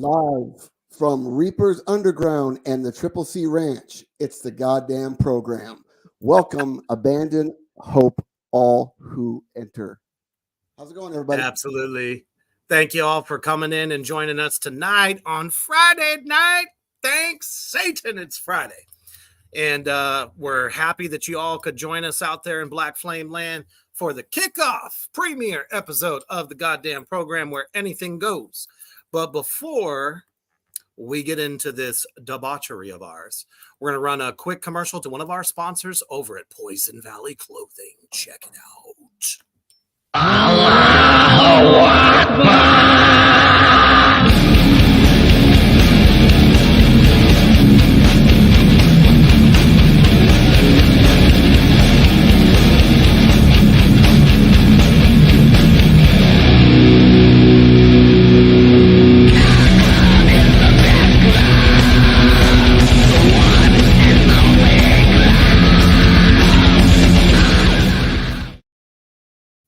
Live from Reaper's Underground and the Triple C Ranch, it's the goddamn program. Welcome, abandon hope, all who enter. How's it going, everybody? Absolutely. Thank you all for coming in and joining us tonight on Friday night. Thanks, Satan, it's Friday. And we're happy that you all could join us out there in Black Flame Land for the kickoff premiere episode of the goddamn program where anything goes. But before we get into this debauchery of ours, we're going to run a quick commercial to one of our sponsors over at Poison Valley Clothing. Check it out. Allahu Akbar!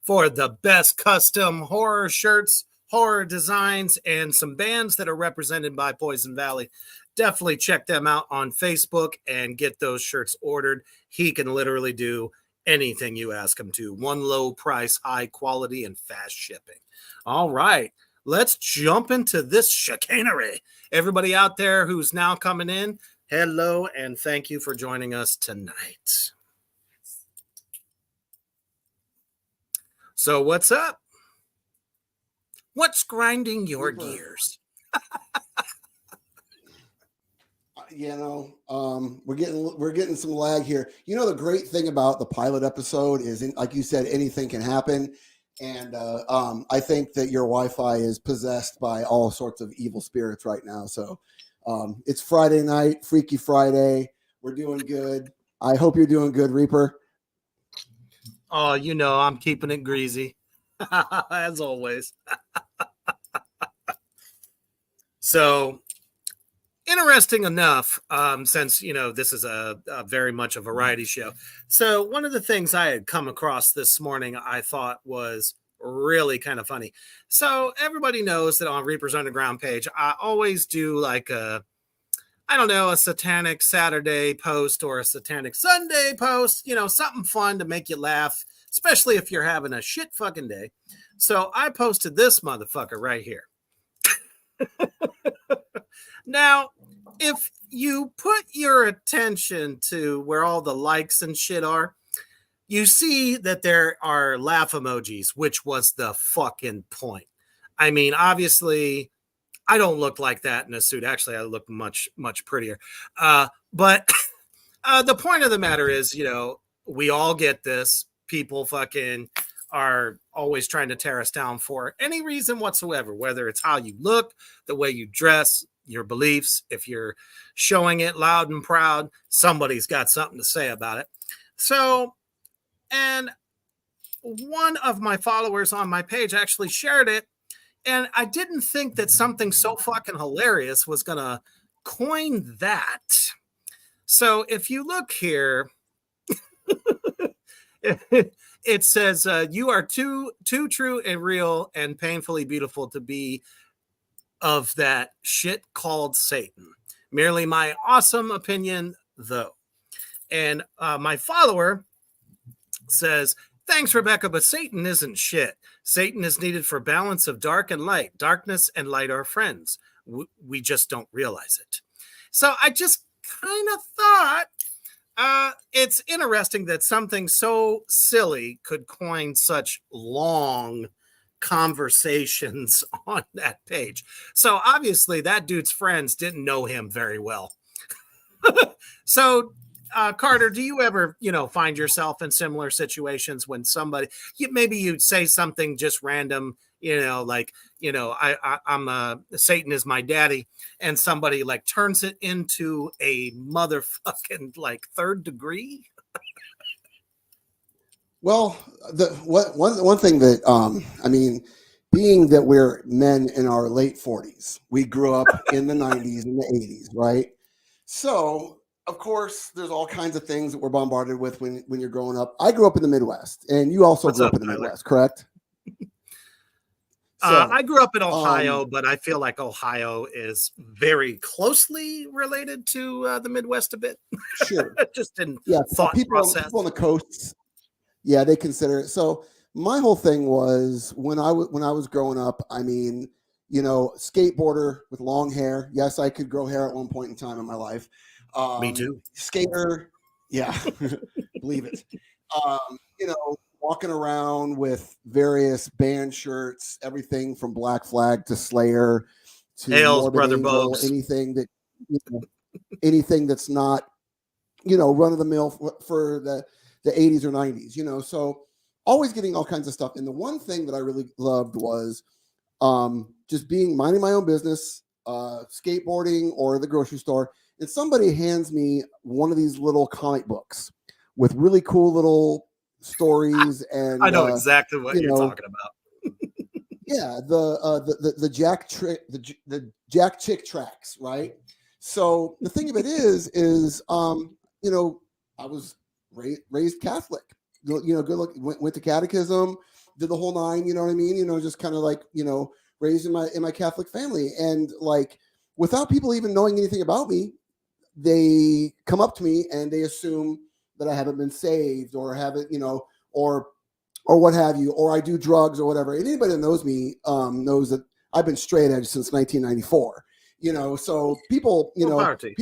For the best custom horror shirts, horror designs, and some bands that are represented by Poison Valley, definitely check them out on Facebook and get those shirts ordered. He can literally do anything you ask him to. One low price, high quality, and fast shipping. All right, let's jump into this chicanery. Everybody out there who's now coming in, hello, and thank you for joining us tonight. So what's up? What's grinding your gears? We're getting some lag here. You know, the great thing about the pilot episode is, like you said, anything can happen. And I think that your Wi-Fi is possessed by all sorts of evil spirits right now. So it's Friday night, Freaky Friday. We're doing good. I hope you're doing good, Reaper. Oh, you know, I'm keeping it greasy, as always. So, interesting enough, since, you know, this is a very much a variety show. So, one of the things I had come across this morning, I thought was really kind of funny. So, everybody knows that on Reaper's Underground page, I always do like a Satanic Saturday post or a Satanic Sunday post, you know, something fun to make you laugh, especially if you're having a shit fucking day. So I posted this motherfucker right here. Now, if you put your attention to where all the likes and shit are, you see that there are laugh emojis, which was the fucking point. I mean, obviously, I don't look like that in a suit. Actually, I look much, much prettier. But the point of the matter is, you know, we all get this. People fucking are always trying to tear us down for any reason whatsoever, whether it's how you look, the way you dress, your beliefs. If you're showing it loud and proud, somebody's got something to say about it. So, and one of my followers on my page actually shared it. And I didn't think that something so fucking hilarious was going to coin that. So if you look here, it says, you are too true and real and painfully beautiful to be of that shit called Satan. Merely my awesome opinion, though. And my follower says, thanks, Rebecca, but Satan isn't shit. Satan is needed for balance of dark and light. Darkness and light are friends. We just don't realize it. So I just kind of thought it's interesting that something so silly could coin such long conversations on that page. So obviously that dude's friends didn't know him very well. So Carter, do you ever, find yourself in similar situations when somebody, maybe you'd say something just random, like, I'm Satan is my daddy, and somebody like turns it into a motherfucking like third degree? Well, one thing that being that we're men in our late 40s, we grew up in the 90s and the 80s, right? So of course, there's all kinds of things that we're bombarded with when you're growing up. I grew up in the Midwest, and you also grew up in the Tyler? Midwest, correct? So I grew up in Ohio, but I feel like Ohio is very closely related to the Midwest a bit. Sure. Just in thought process. People on the coasts, yeah, they consider it. So my whole thing was when I was growing up, skateboarder with long hair. Yes, I could grow hair at one point in time in my life. Me too. Skater, yeah, believe it. Walking around with various band shirts, everything from Black Flag to Slayer to Hails, Morbid Brother Angel, Bogues. anything that's not, run of the mill for the 80s or 90s, so always getting all kinds of stuff. And the one thing that I really loved was just minding my own business, skateboarding or the grocery store. And somebody hands me one of these little comic books with really cool little stories. And I know exactly what you're talking about. Yeah, the Jack Chick tracks, right? So the thing of it is I was raised Catholic. Good look. Went to catechism, did the whole nine. You know what I mean? Just kind of like raised in my Catholic family, and like without people even knowing anything about me, they come up to me and they assume that I haven't been saved or haven't, or what have you, or I do drugs or whatever. And anybody that knows me knows that I've been straight edge since 1994. So people, exactly.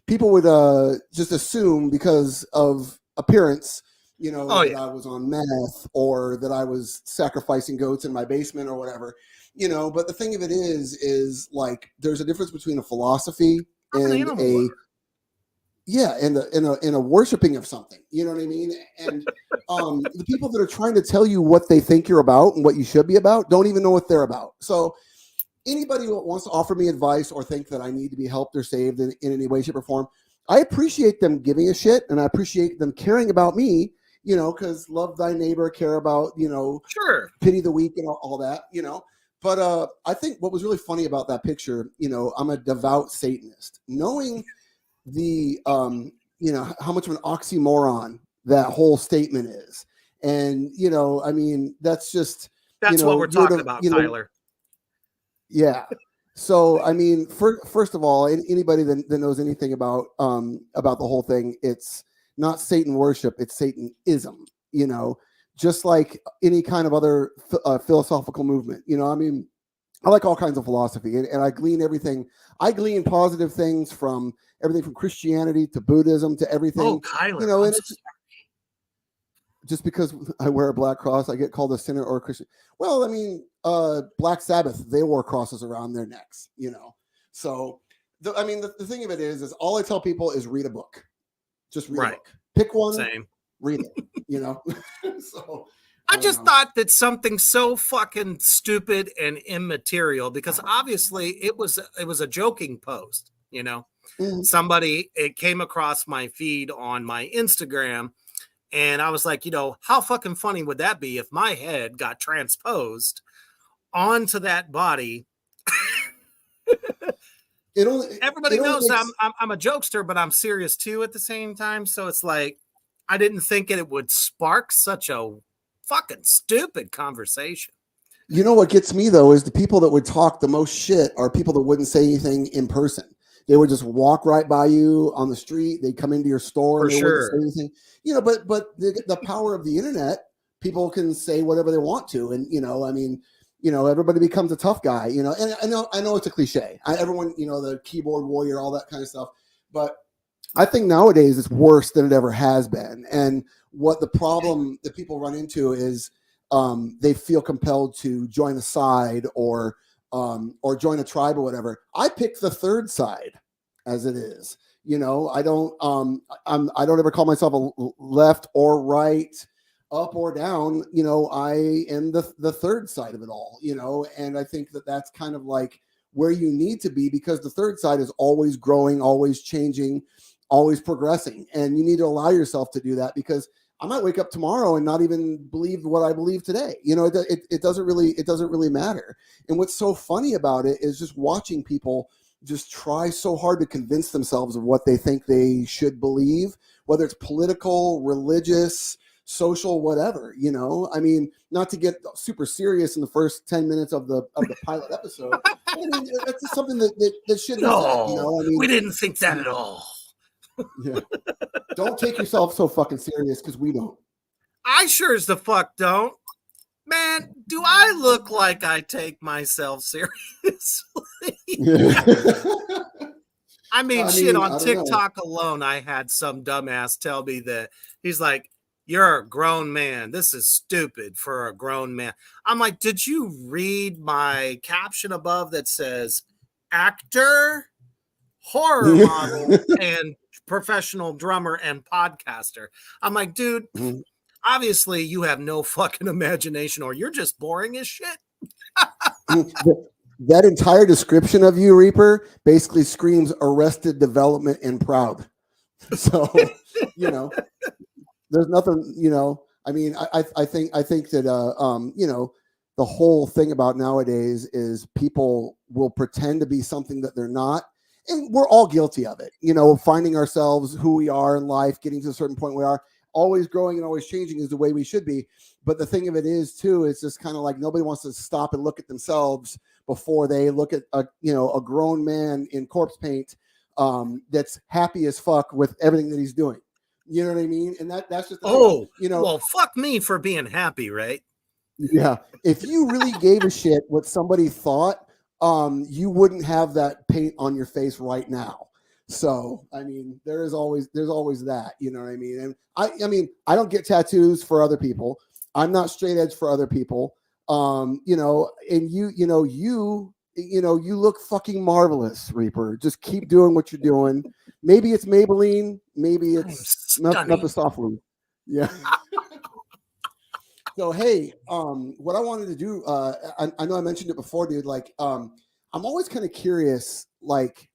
People would just assume because of appearance, that I was on meth or that I was sacrificing goats in my basement or whatever. But the thing of it is like there's a difference between a philosophy and a worshiping of something. You know what I mean? And the people that are trying to tell you what they think you're about and what you should be about don't even know what they're about. So anybody who wants to offer me advice or think that I need to be helped or saved in any way, shape, or form, I appreciate them giving a shit, and I appreciate them caring about me, because love thy neighbor, care about, sure, pity the weak and all that, But I think what was really funny about that picture, I'm a devout Satanist. Knowing the, how much of an oxymoron that whole statement is. And, that's just... That's what we're talking about, Tyler. Yeah. So, first of all, anybody that knows anything about the whole thing, it's not Satan worship, it's Satanism, just like any kind of other philosophical movement. I like all kinds of philosophy, and I glean everything. I glean positive things from everything from Christianity to Buddhism to everything. Oh, Kyler, and it's just because I wear a black cross, I get called a sinner or a Christian. Well, Black Sabbath, they wore crosses around their necks, So, the thing of it is all I tell people is read a book. Just read a book. Pick one, read it, So... I just thought that something so fucking stupid and immaterial, because obviously it was a joking post, Mm-hmm. Somebody, it came across my feed on my Instagram, and I was like, how fucking funny would that be if my head got transposed onto that body? Everybody knows I'm a jokester, but I'm serious too at the same time. So it's like, I didn't think it would spark such a fucking stupid conversation. What gets me though is the people that would talk the most shit are people that wouldn't say anything in person. They would just walk right by you on the street. They'd come into your store and they wouldn't say anything. But the power of the internet, people can say whatever they want to. And everybody becomes a tough guy, and I know it's a cliche. Everyone, the keyboard warrior, all that kind of stuff. But I think nowadays it's worse than it ever has been. And what the problem that people run into is they feel compelled to join a side or join a tribe or whatever. I pick the third side as it is. I don't I don't ever call myself a left or right, up or down. I am the third side of it all. And I think that that's kind of like where you need to be, because the third side is always growing, always changing, always progressing, and you need to allow yourself to do that, because I might wake up tomorrow and not even believe what I believe today. It doesn't really matter. And what's so funny about it is just watching people just try so hard to convince themselves of what they think they should believe, whether it's political, religious, social, whatever. I mean, not to get super serious in the first 10 minutes of the pilot episode. I mean, that's just something that should be said. I mean, we didn't think that at all. Yeah. Don't take yourself so fucking serious, because we don't. I sure as the fuck don't. Man, do I look like I take myself seriously? I mean, shit, on TikTok alone, I had some dumbass tell me that he's like, "You're a grown man. This is stupid for a grown man." I'm like, did you read my caption above that says actor, horror model, and professional drummer and podcaster? I'm like, dude, obviously you have no fucking imagination, or you're just boring as shit. That entire description of you, Reaper, basically screams Arrested Development and proud. So, there's nothing, I mean, I think that, the whole thing about nowadays is people will pretend to be something that they're not. And we're all guilty of it, finding ourselves who we are in life, getting to a certain point we are. Always growing and always changing is the way we should be. But the thing of it is, too, it's just kind of like nobody wants to stop and look at themselves before they look at a grown man in corpse paint that's happy as fuck with everything that he's doing. You know what I mean? And that's just well, fuck me for being happy, right? Yeah. If you really gave a shit what somebody thought, you wouldn't have that paint on your face right now. So, I mean, there's always that, you know what I mean? And I mean, I don't get tattoos for other people. I'm not straight edge for other people. And you look fucking marvelous, Reaper. Just keep doing what you're doing. Maybe it's Maybelline, maybe it's Mephistopheles. Yeah. So, hey, what I wanted to do, I know I mentioned it before, dude. Like, I'm always kind of curious, like,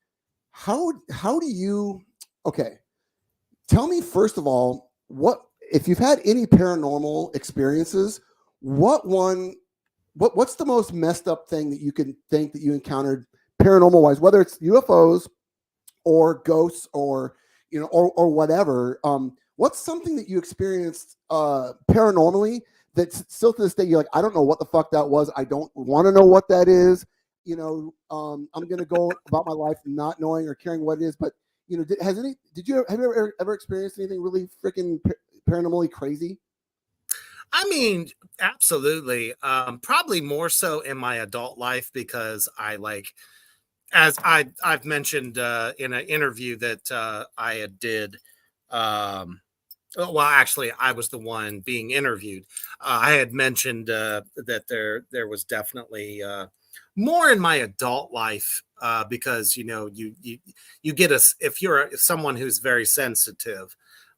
how do you? Okay, tell me first of all, what if you've had any paranormal experiences? What's the most messed up thing that you can think that you encountered paranormal wise, whether it's UFOs or ghosts or or whatever? What's something that you experienced paranormally that still to this day you're like, I don't know what the fuck that was. I don't want to know what that is. I'm gonna go about my life not knowing or caring what it is. But have you ever experienced anything really freaking paranormally crazy? I mean, absolutely. Probably more so in my adult life, because as I've mentioned in an interview that I had did. Well, actually, I was the one being interviewed. I had mentioned that there was definitely more in my adult life because you get if you're someone who's very sensitive.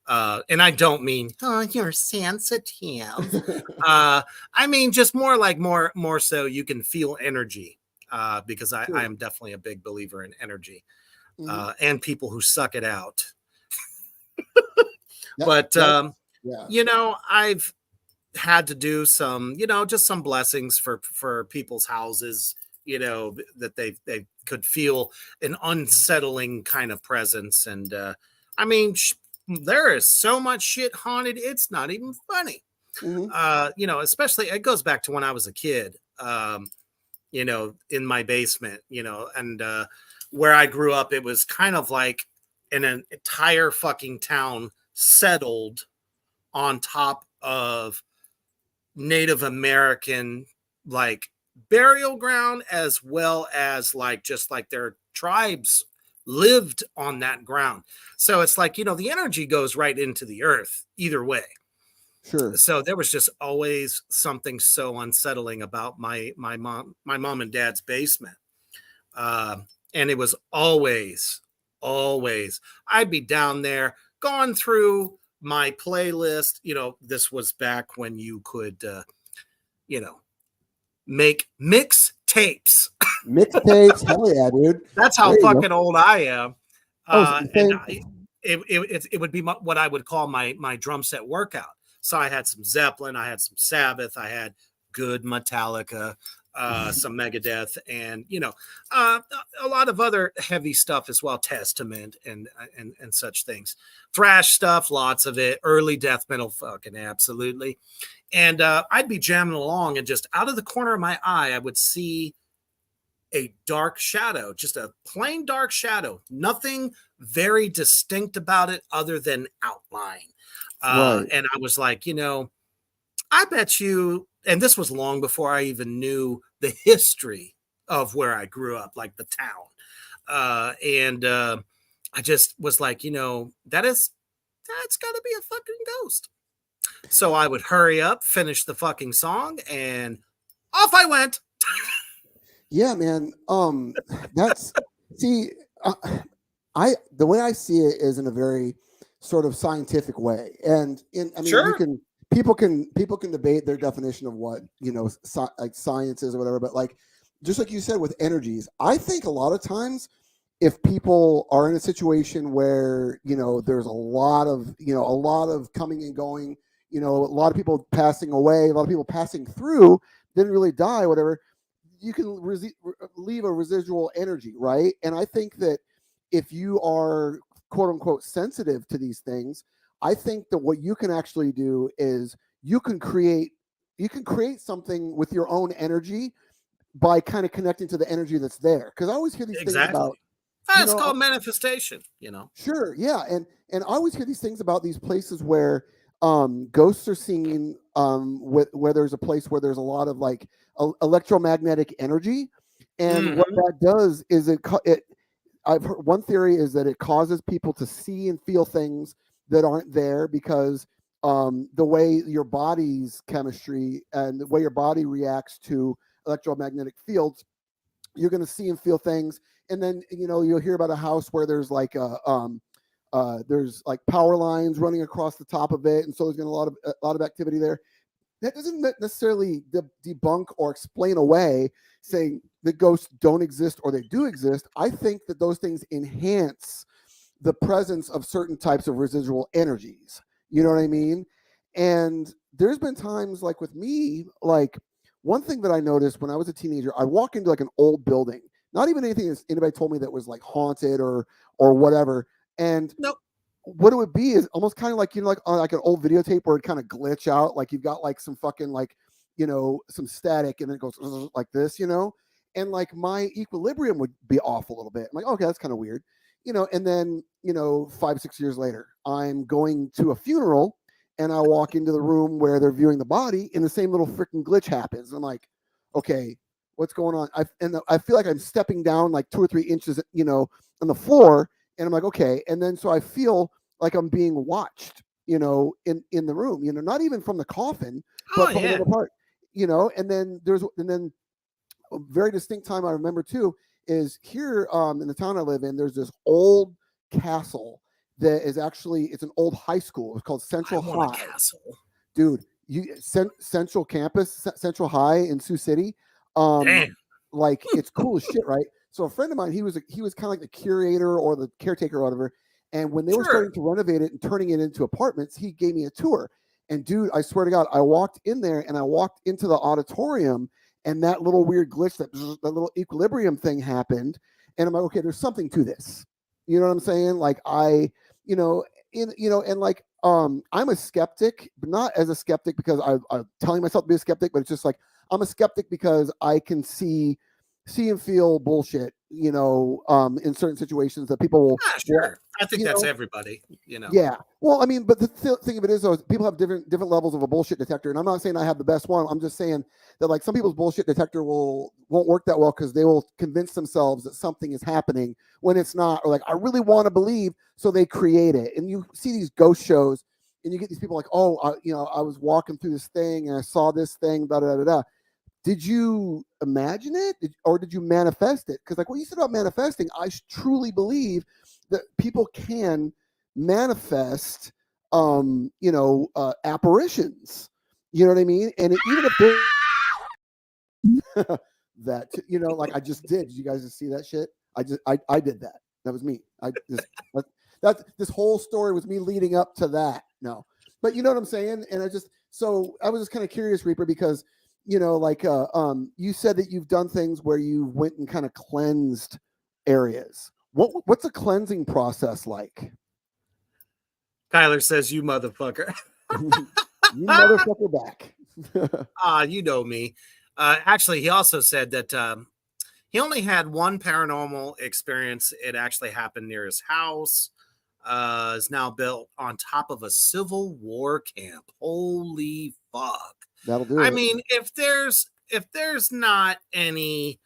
And I don't mean, oh, you're sensitive. I mean, just more so you can feel energy because I am definitely a big believer in energy and people who suck it out. But I've had to do some, just some blessings for people's houses, that they could feel an unsettling kind of presence. And I mean, there is so much shit haunted, it's not even funny. Especially it goes back to when I was a kid, in my basement, and where I grew up, it was kind of like an entire fucking town settled on top of Native American, like burial ground as well as like just like their tribes lived on that ground. So it's like, the energy goes right into the earth either way. Sure. So there was just always something so unsettling about my mom and dad's basement. Uh, and it was always, I'd be down there going through my playlist. This was back when you could, you know, make mix tapes. Mixtapes, hell yeah, dude. That's There how you go. fucking old I am. Oh, And same. it would be what I would call my drum set workout. So I had some Zeppelin, I had some Sabbath, I had good Metallica, some Megadeth, and a lot of other heavy stuff as well, Testament and such things, thrash stuff, lots of it, early death metal, fucking absolutely. And I'd be jamming along, and just out of the corner of my eye, I would see a dark shadow, just a plain dark shadow, nothing very distinct about it other than outline. Right. And I was like, I bet you, and this was long before I even knew the history of where I grew up, like the town. And I just was like, that's got to be a fucking ghost. So I would hurry up, finish the fucking song, and off I went. Yeah, man. That's see, the way I see it is in a very sort of scientific way, and I mean, Sure. people can debate their definition of what like science is or whatever, but like just like you said with energies, I think a lot of times if people are in a situation where there's a lot of coming and going, a lot of people passing away, a lot of people passing through, didn't really die, whatever, you can leave a residual energy, right? And I think that if you are quote unquote sensitive to these things, I think that what you can actually do is you can create something with your own energy by kind of connecting to the energy that's there. Because I always hear these things about, It's called manifestation, Sure, yeah, and I always hear these things about these places where ghosts are seen, where there's a place where there's a lot of like electromagnetic energy, and what that does is I've heard one theory is that it causes people to see and feel things that aren't there because the way your body's chemistry and the way your body reacts to electromagnetic fields, you're going to see and feel things, and then you'll hear about a house where there's like there's like power lines running across the top of it, and so there's going to be a lot of activity there. That doesn't necessarily debunk or explain away saying the ghosts don't exist or they do exist. I think that those things enhance the presence of certain types of residual energies. You know what I mean? And there's been times like with me, like one thing that I noticed when I was a teenager, I walk into like an old building, not even anything that anybody told me that was like haunted or whatever. And nope. What it would be is almost kind of like like on like an old videotape where it kind of glitch out, like you've got like some fucking like some static, and then it goes like this, and like my equilibrium would be off a little bit. I'm like, okay, that's kind of weird, and then 5-6 years later, I'm going to a funeral, and I walk into the room where they're viewing the body, and the same little freaking glitch happens. And I'm like, okay, what's going on? I feel like I'm stepping down like 2 or 3 inches, on the floor. And I'm like, okay. And then so I feel like I'm being watched, in the room, not even from the coffin, but from another part, and then a very distinct time I remember too is here in the town I live in, there's this old castle that is actually, it's an old high school. It's called Central High. Castle. Dude, Central Campus, Central High in Sioux City. Damn. Like it's cool as shit, right? So a friend of mine, he was kind of like the curator or the caretaker or whatever. And when they were starting to renovate it and turning it into apartments, he gave me a tour. And dude, I swear to God, I walked in there and I walked into the auditorium, and that little weird glitch, that little equilibrium thing happened. And I'm like, okay, there's something to this. You know what I'm saying? Like and like I'm a skeptic, but not as a skeptic because I'm telling myself to be a skeptic, but it's just like I'm a skeptic because I can see see and feel bullshit, in certain situations that people will, Yeah, sure. I think you that's know, everybody, yeah. Well, I mean, but the thing of it is, though, is people have different levels of a bullshit detector, and I'm not saying I have the best one. I'm just saying that like some people's bullshit detector won't work that well because they will convince themselves that something is happening when it's not, or like I really want to believe, so they create it. And you see these ghost shows, and you get these people like, oh, I was walking through this thing and I saw this thing, da da da da. Did you imagine it, or did you manifest it? Because like what you said about manifesting, I truly believe that people can manifest apparitions, you know what I mean, and even if they're that, like I just did you guys just see that shit? I did that. That was me. I just that this whole story was me leading up to that. No, but you know what I'm saying. And I was just kind of curious, Reaper, because you said that you've done things where you went and kind of cleansed areas. What's a cleansing process like? Kyler says, "You motherfucker." You motherfucker back. You know me. Actually, he also said that he only had one paranormal experience. It actually happened near his house. Is now built on top of a Civil War camp. Holy fuck! That'll do I it. mean, if there's not any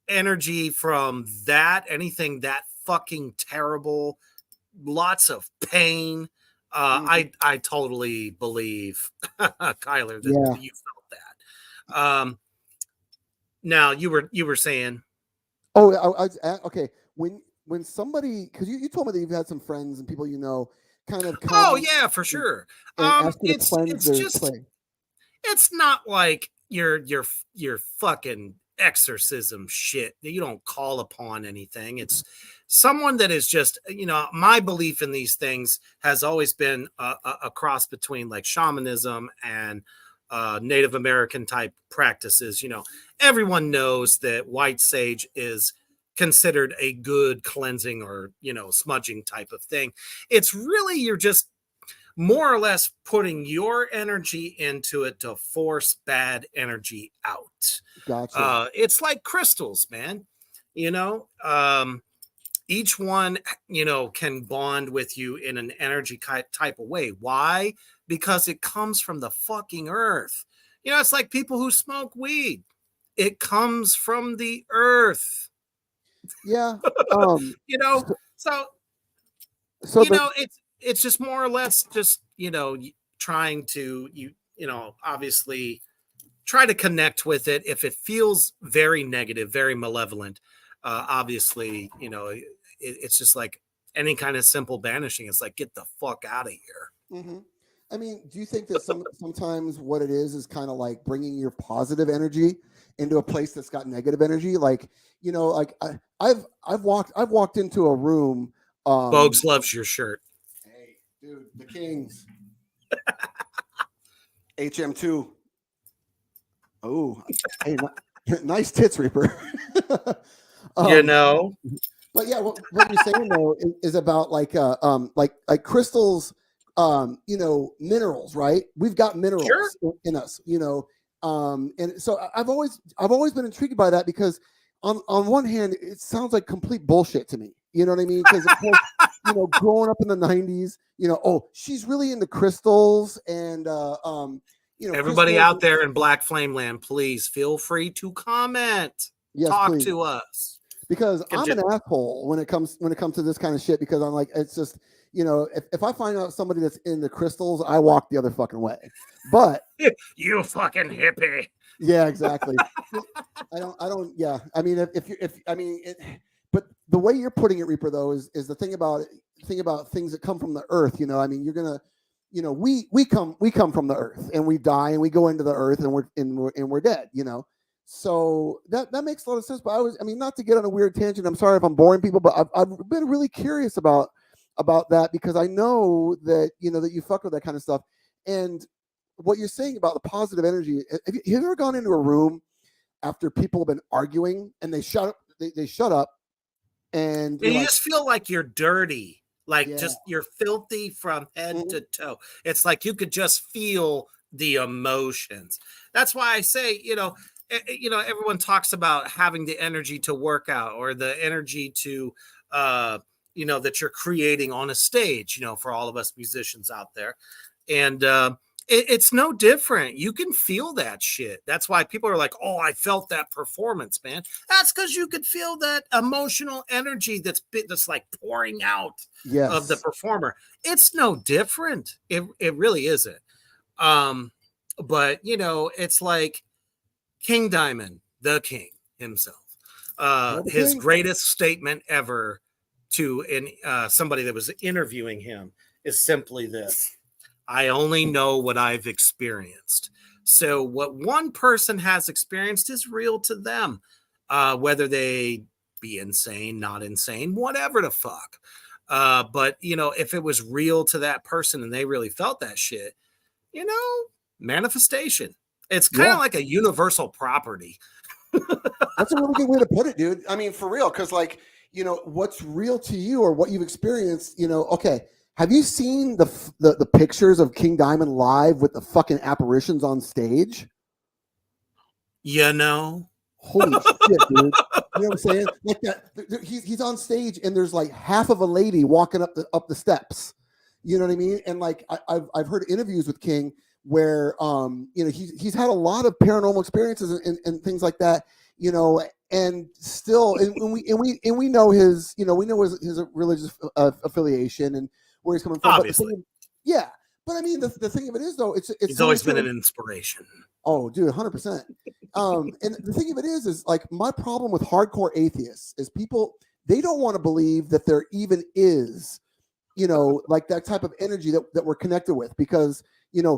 energy from that, anything that fucking terrible, lots of pain. I totally believe Kyler that Yeah. you felt that. Now you were saying, Oh, okay. When somebody, because you told me that you've had some friends and people kind of oh come yeah, for and, sure. ask you to cleanse It's their just play. it's not like your fucking exorcism shit. You don't call upon anything. It's someone that is just, my belief in these things has always been a cross between like shamanism and Native American type practices. Everyone knows that white sage is considered a good cleansing or smudging type of thing. It's really, you're just more or less putting your energy into it to force bad energy out. Gotcha. It's like crystals, man. You know, each one, can bond with you in an energy type of way. Why? Because it comes from the fucking earth. It's like people who smoke weed. It comes from the earth. Yeah. Um. you know, so So the it's just more or less just trying to obviously try to connect with it. If it feels very negative, very malevolent, obviously it's just like any kind of simple banishing. It's like, get the fuck out of here. hmm I mean, do you think that sometimes what it is kind of like bringing your positive energy into a place that's got negative energy? Like, like I've walked into a room. Bogues loves your shirt. Hey, dude, the Kings, HM2. Oh, hey, nice tits, Reaper. you um, know but yeah, what you're saying though is about like crystals, minerals, right? We've got Sure. minerals in us, and so I've always been intrigued by that because on one hand it sounds like complete bullshit to me. You know what I mean? Because of course, growing up in the '90s, oh, she's really into crystals and Everybody crystals. out there in Black Flame Land, please feel free to comment, Yes, talk please. to us. Because Can I'm an just asshole when it comes to this kind of shit. Because I'm like, it's just if I find out somebody that's into crystals, I walk the other fucking way. But you fucking hippie. yeah, exactly. I don't. Yeah, I mean, if I mean, but the way you're putting it, Reaper, though, is the thing about things that come from the earth. I mean, you're gonna, we come from the earth and we die and we go into the earth and we're dead. So that makes a lot of sense. But I mean, not to get on a weird tangent. I'm sorry if I'm boring people, but I've been really curious about that because I know that that you fuck with that kind of stuff. And what you're saying about the positive energy. Have you ever gone into a room after people have been arguing and they shut up? They shut up, and And you're you like, just feel like you're dirty, like yeah, just you're filthy from head mhm, to toe. It's like you could just feel the emotions. That's why I say, everyone talks about having the energy to work out or the energy to, that you're creating on a stage, for all of us musicians out there. And it's no different. You can feel that shit. That's why people are like, oh, I felt that performance, man. That's because you could feel that emotional energy that's like pouring out of the performer. It's no different. It really isn't. But it's like King Diamond, the king himself. His greatest statement ever to somebody that was interviewing him is simply this: I only know what I've experienced. So what one person has experienced is real to them, whether they be insane, not insane, whatever the fuck. But if it was real to that person and they really felt that shit, manifestation. It's kind of like a universal property. That's a really good way to put it, dude. I mean, for real, because what's real to you or what you've experienced, okay. Have you seen the pictures of King Diamond live with the fucking apparitions on stage? Holy shit, dude. You know what I'm saying? Like that, he's on stage and there's like half of a lady walking up the steps. You know what I mean? And like I've heard interviews with King where he's had a lot of paranormal experiences and things like that, and still and we know his his religious affiliation and where he's coming from. Obviously. But I mean the thing of it is though, it's he's always been an inspiration. Oh, dude, 100%. And the thing of it is like my problem with hardcore atheists is people, they don't want to believe that there even is, like that type of energy that we're connected with, because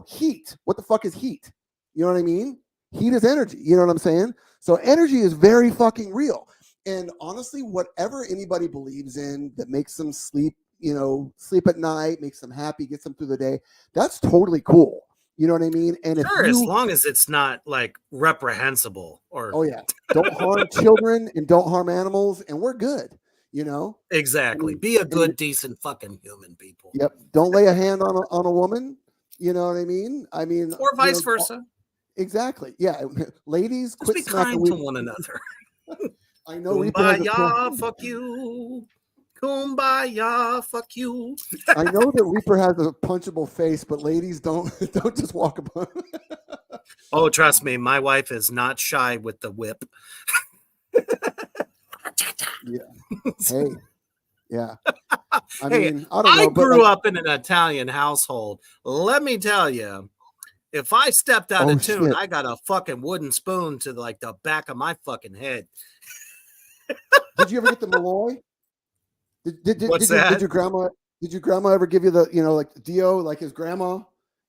heat. What the fuck is heat? You know what I mean? Heat is energy. You know what I'm saying? So energy is very fucking real. And honestly, whatever anybody believes in that makes them sleep at night, makes them happy, gets them through the day, that's totally cool. You know what I mean? And as long as it's not like reprehensible or don't harm children and don't harm animals, and we're good. Exactly. Be a good, decent fucking human, people. Yep. Don't lay a hand on a woman. You know what I mean? Or vice versa. Exactly. Yeah. Ladies, let's be kind to one another. I know. Kumbaya, fuck you. Kumbaya, fuck you. I know that Reaper has a punchable face, but ladies don't just walk upon. Oh, trust me, my wife is not shy with the whip. Yeah. Hey. Yeah. I mean, I grew up in an Italian household. Let me tell you, if I stepped out of tune, I got a fucking wooden spoon to like the back of my fucking head. Did you ever get the Malloy? Did your grandma ever give you the like Dio, like his grandma?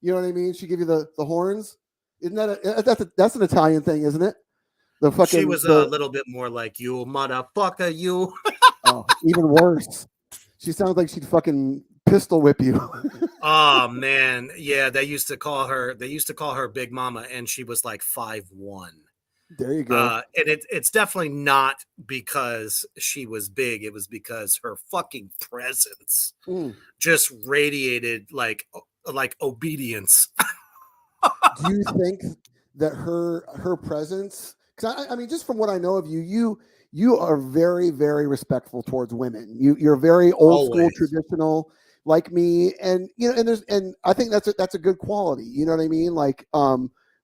You know what I mean? She give you the horns. Isn't that that's an Italian thing, isn't it? She was a little bit more like, you motherfucker, you. Oh, even worse. She sounds like she'd fucking pistol whip you. Oh man, yeah. They used to call her Big Mama, and she was like 5'1". There you go. And it's definitely not because she was big. It was because her fucking presence just radiated like obedience. Do you think that her presence? Because I mean, just from what I know of you are very, very respectful towards women. You're very old school, traditional, like me, and and I think that's a good quality. You know what I mean? Like,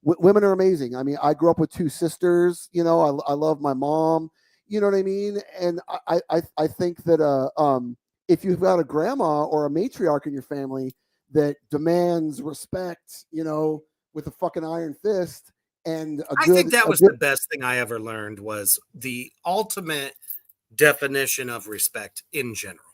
women are amazing. I mean, I grew up with two sisters. I love my mom. You know what I mean? And I think that if you've got a grandma or a matriarch in your family that demands respect, with a fucking iron fist. And I think that was the best thing I ever learned, was the ultimate definition of respect in general.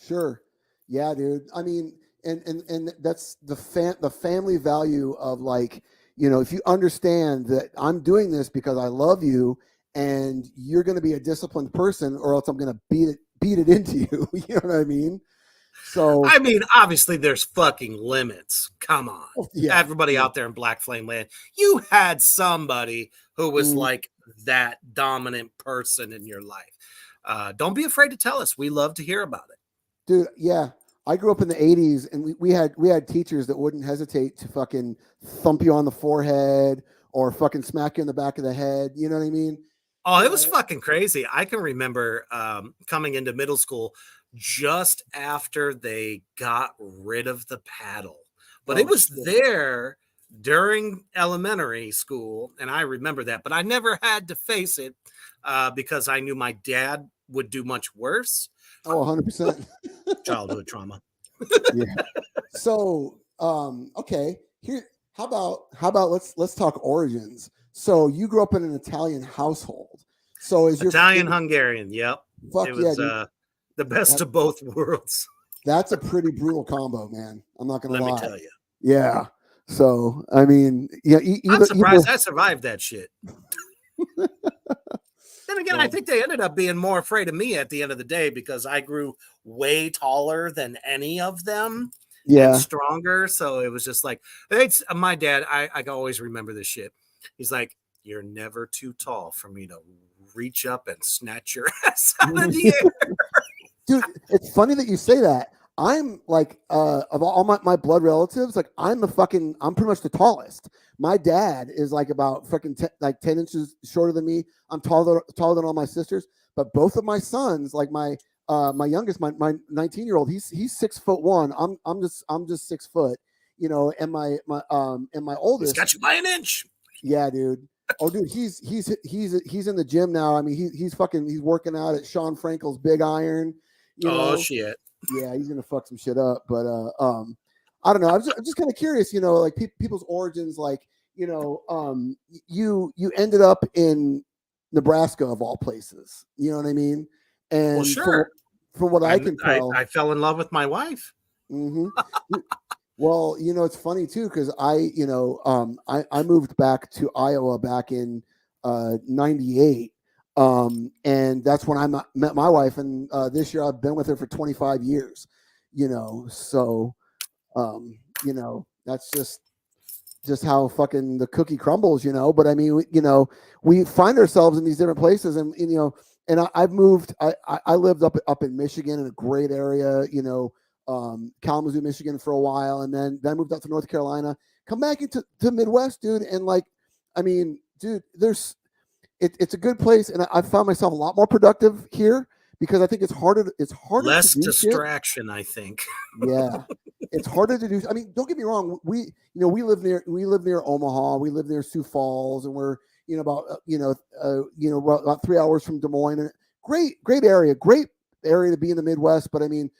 Sure. Yeah, dude. I mean, and that's the family value of, like, if you understand that I'm doing this because I love you and you're going to be a disciplined person, or else I'm going to beat it into you. You know what I mean? So, I mean, obviously there's fucking limits. Come on. Everybody out there in Black Flame Land, you had somebody who was like that dominant person in your life. Don't be afraid to tell us. We love to hear about it. Dude, yeah. I grew up in the 80s, and we had teachers that wouldn't hesitate to fucking thump you on the forehead or fucking smack you in the back of the head. You know what I mean? Oh, it was fucking crazy. I can remember coming into middle school just after they got rid of the paddle. But it was there during elementary school, and I remember that. But I never had to face it because I knew my dad would do much worse. Oh, 100%. Childhood trauma. Yeah. So, okay. Here, how about let's talk origins. So you grew up in an Italian household. So is your Italian Hungarian? Yep. Fuck it was yeah, the best of both worlds. That's a pretty brutal combo, man. I'm not gonna lie. Let me tell you. Yeah. So I mean, yeah. I'm surprised I survived that shit. Then again, I think they ended up being more afraid of me at the end of the day because I grew way taller than any of them. Yeah. And stronger. So it was just like, it's my dad. I can always remember this shit. He's like, you're never too tall for me to reach up and snatch your ass out of the air. Dude, it's funny that you say that. I'm like, of all my blood relatives, like I'm pretty much the tallest. My dad is like about fucking 10 inches shorter than me. I'm taller than all my sisters, but both of my sons, like my youngest, my 19-year-old, he's 6'1". I'm just 6 foot, you know, and my oldest, he's got you by an inch. Yeah, dude. Oh, dude, he's in the gym now. I mean, he's working out at Sean Frankel's Big Iron. You know? Shit. Yeah, he's gonna fuck some shit up. But I don't know. I'm just kind of curious, you know, like people's origins. Like, you know, you ended up in Nebraska of all places. You know what I mean? And well, sure. From what I can tell, I fell in love with my wife. Mm-hmm. Well, you know, it's funny too because I moved back to Iowa back in '98. And that's when I met my wife, and this year I've been with her for 25 years, you know, so, you know, that's just how fucking the cookie crumbles, you know, but I mean, we find ourselves in these different places and you know, and I've moved, I lived up in Michigan in a great area, you know, Kalamazoo, Michigan for a while. And then I moved out to North Carolina, come back into the Midwest, dude. And like, I mean, dude, it's a good place, and I found myself a lot more productive here because I think it's harder. It's harder. Less to do distraction, shit. I think. Yeah, it's harder to do. I mean, don't get me wrong. We live near Omaha. We live near Sioux Falls, and we're about 3 hours from Des Moines. And great area to be in the Midwest. But I mean,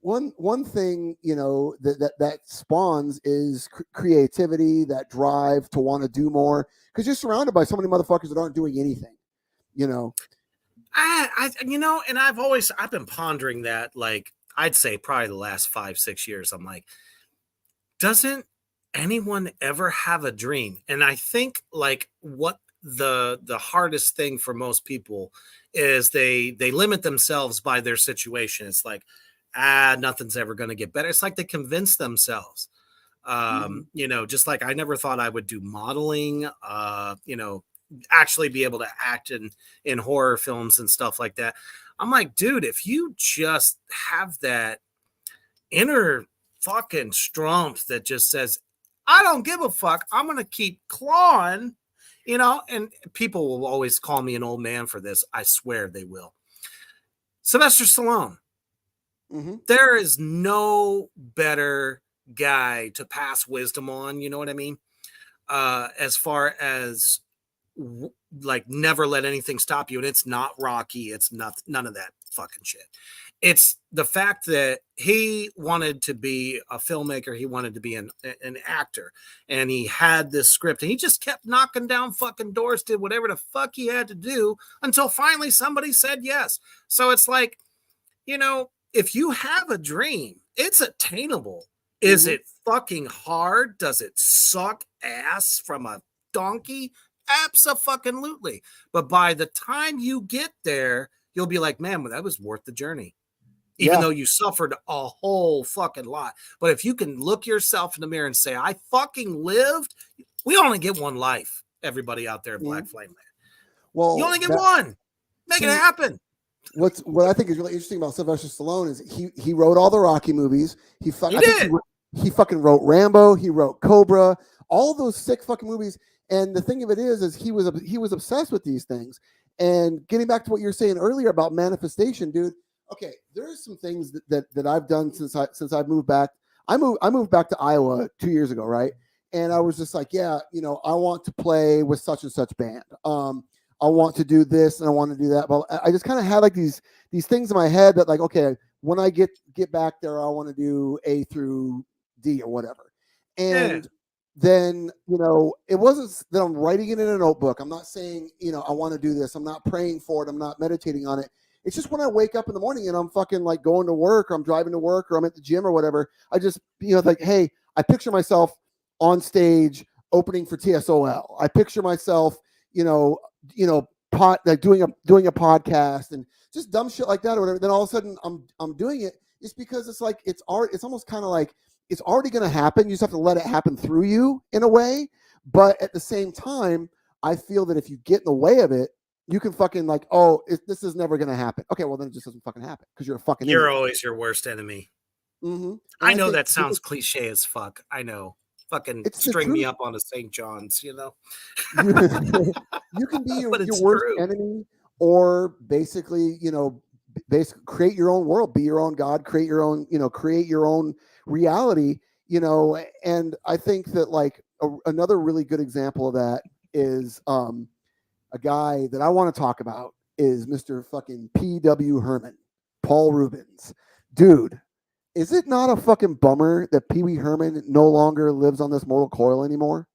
one thing that spawns is creativity, that drive to want to do more. Because you're surrounded by so many motherfuckers that aren't doing anything, you know. And I've been pondering that. Like, I'd say probably the last 5-6 years. I'm like, doesn't anyone ever have a dream? And I think like what the hardest thing for most people is they limit themselves by their situation. It's like, nothing's ever going to get better. It's like they convince themselves. Just like I never thought I would do modeling, actually be able to act in horror films and stuff like that. I'm like, dude, if you just have that inner fucking strength that just says, I don't give a fuck, I'm going to keep clawing, and people will always call me an old man for this. I swear they will. Sylvester Stallone. Mm-hmm. There is no better guy to pass wisdom on, you know what I mean? As far as like never let anything stop you, and it's not Rocky, it's none of that fucking shit. It's the fact that he wanted to be a filmmaker, he wanted to be an actor, and he had this script, and he just kept knocking down fucking doors, did whatever the fuck he had to do until finally somebody said yes. So it's like, if you have a dream, it's attainable. Is it fucking hard? Does it suck ass from a donkey? Abso-fucking-lutely. But by the time you get there, you'll be like, man, that was worth the journey. Even though you suffered a whole fucking lot. But if you can look yourself in the mirror and say, I fucking lived, we only get one life, everybody out there in Black Flame Land. Well, you only get one. Make it happen. What I think is really interesting about Sylvester Stallone is he wrote all the Rocky movies. He fucking wrote Rambo. He wrote Cobra. All those sick fucking movies. And the thing of it is he was obsessed with these things. And getting back to what you were saying earlier about manifestation, dude. Okay, there's some things that I've done since I've moved back. I moved back to Iowa 2 years ago, right? And I was just like, yeah, I want to play with such and such band. I want to do this and I want to do that. But I just kind of had like these things in my head that like, okay, when I get back there, I want to do A through D or whatever. And then, it wasn't that I'm writing it in a notebook. I'm not saying, I want to do this. I'm not praying for it. I'm not meditating on it. It's just when I wake up in the morning and I'm fucking like going to work or I'm driving to work or I'm at the gym or whatever, I just, like, hey, I picture myself on stage opening for TSOL. I picture myself, like doing a podcast and just dumb shit like that or whatever. Then all of a sudden I'm doing it. It's because it's like it's almost kind of like it's already going to happen. You just have to let it happen through you in a way. But at the same time, I feel that if you get in the way of it, you can fucking like, this is never going to happen. Okay, well then it just doesn't fucking happen because you're a fucking. You're idiot. Always your worst enemy. Mm-hmm. I know that sounds cliche as fuck. I know. Fucking string me up on a St. John's, you can be your worst enemy, or basically, create your own world, be your own God, create your own reality, and I think that like another really good example of that is a guy that I want to talk about is Mr. fucking P.W. Herman, Paul Rubens. Dude, is it not a fucking bummer that Pee Wee Herman no longer lives on this mortal coil anymore?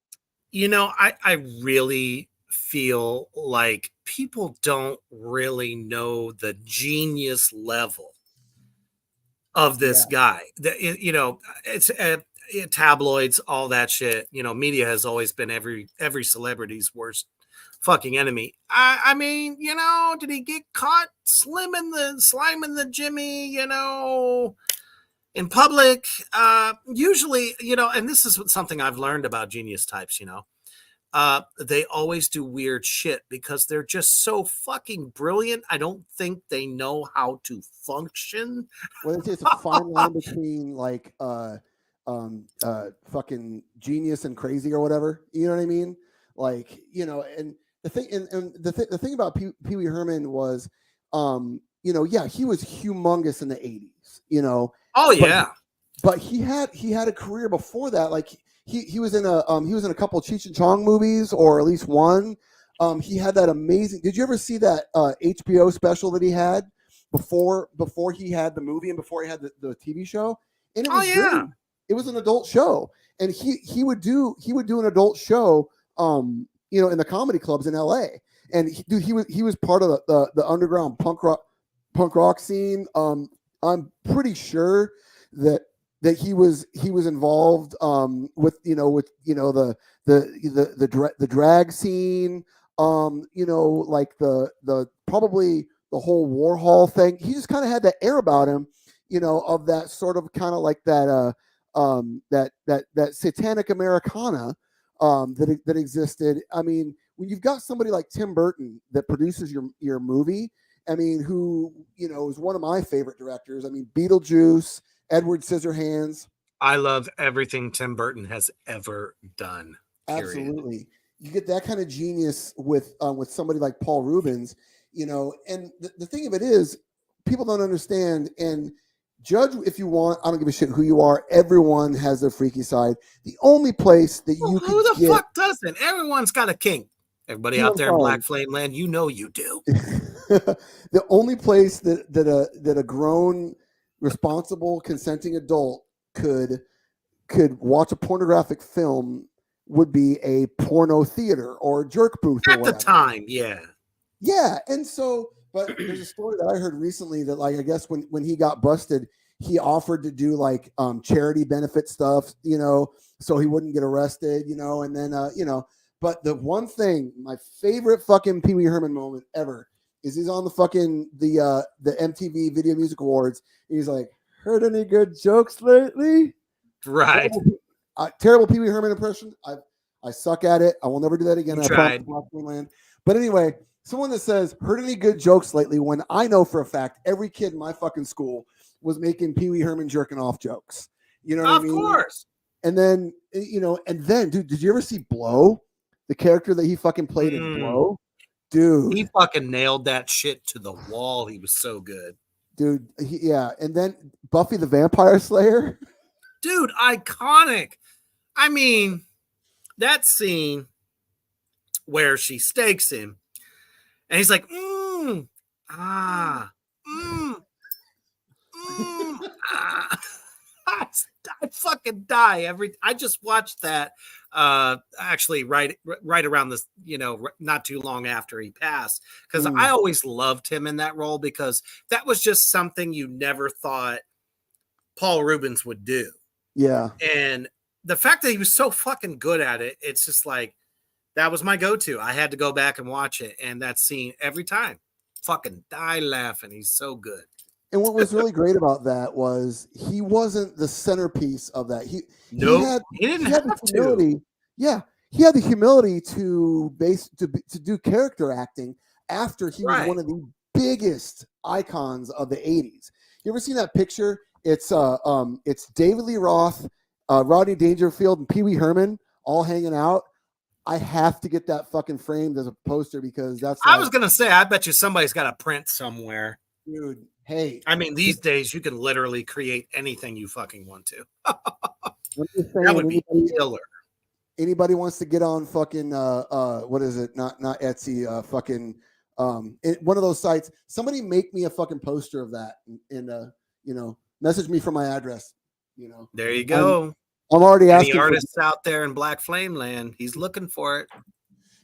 I really feel like people don't really know the genius level of this guy. It's tabloids, all that shit. Media has always been every celebrity's worst fucking enemy. I mean, did he get caught sliming the Jimmy, in public? Usually, and this is something I've learned about genius types, they always do weird shit because they're just so fucking brilliant. I don't think they know how to function. Well, it's a fine line between like fucking genius and crazy or whatever. You know what I mean? Like, and the thing and the thing about Pee Wee Herman was, he was humongous in the 80s. Oh yeah. But he had a career before that. Like he was in a couple of Cheech and Chong movies, or at least one. He had that amazing. Did you ever see that HBO special that he had before he had the movie and before he had the TV show? And it was good. It was an adult show, and he would do an adult show, in the comedy clubs in LA. And he was part of the underground punk rock scene. I'm pretty sure that he was involved with the drag scene, like the probably the whole Warhol thing. He just kind of had that air about him, of that sort of kind of like that that satanic Americana that existed. I mean, when you've got somebody like Tim Burton that produces your movie, I mean, who is one of my favorite directors. I mean, Beetlejuice, Edward Scissorhands. I love everything Tim Burton has ever done. Period. Absolutely, you get that kind of genius with somebody like Paul Rubens. And the thing of it is, people don't understand. And judge if you want. I don't give a shit who you are. Everyone has their freaky side. The only place that you can who the fuck doesn't? Everyone's got a kink. Everybody out there in Black Flame Land, you do. The only place that a grown, responsible, consenting adult could watch a pornographic film would be a porno theater or a jerk booth at the time. Yeah. And so, but there's a story that I heard recently that, like, I guess when he got busted, he offered to do like charity benefit stuff, so he wouldn't get arrested, and then but the one thing, my favorite fucking Pee Wee Herman moment ever is he's on the fucking the MTV Video Music Awards. He's like, heard any good jokes lately? Right. Terrible Pee Wee Herman impression. I suck at it. I will never do that again. I tried. But anyway, someone that says, heard any good jokes lately, when I know for a fact every kid in my fucking school was making Pee Wee Herman jerking off jokes. You know what I mean? Of course. And then, dude, did you ever see Blow? the character that he fucking played in Blow, dude. He fucking nailed that shit to the wall. He was so good. Dude, and then Buffy the Vampire Slayer. Dude, iconic. I mean, that scene where she stakes him and he's like, ah. I fucking die I just watched that actually right around this, not too long after he passed, because I always loved him in that role, because that was just something you never thought Paul Rubens would do. Yeah. And the fact that he was so fucking good at it, it's just like, that was my go-to. I had to go back and watch it, and that scene every time, fucking die laughing. He's so good. And what was really great about that was he wasn't the centerpiece of that. He didn't have the humility. Yeah, he had the humility to do character acting after he was one of the biggest icons of the '80s. You ever seen that picture? It's David Lee Roth, Rodney Dangerfield, and Pee Wee Herman all hanging out. I have to get that fucking framed as a poster, because that's. I was gonna say, I bet you somebody's got a print somewhere, dude. Hey, I mean, these days you can literally create anything you fucking want to. That would be killer. Anybody wants to get on fucking what is it? Not Etsy. Fucking one of those sites. Somebody make me a fucking poster of that, and message me for my address. There you go. I'm already asking. Any artists out there in Black Flame Land, he's looking for it.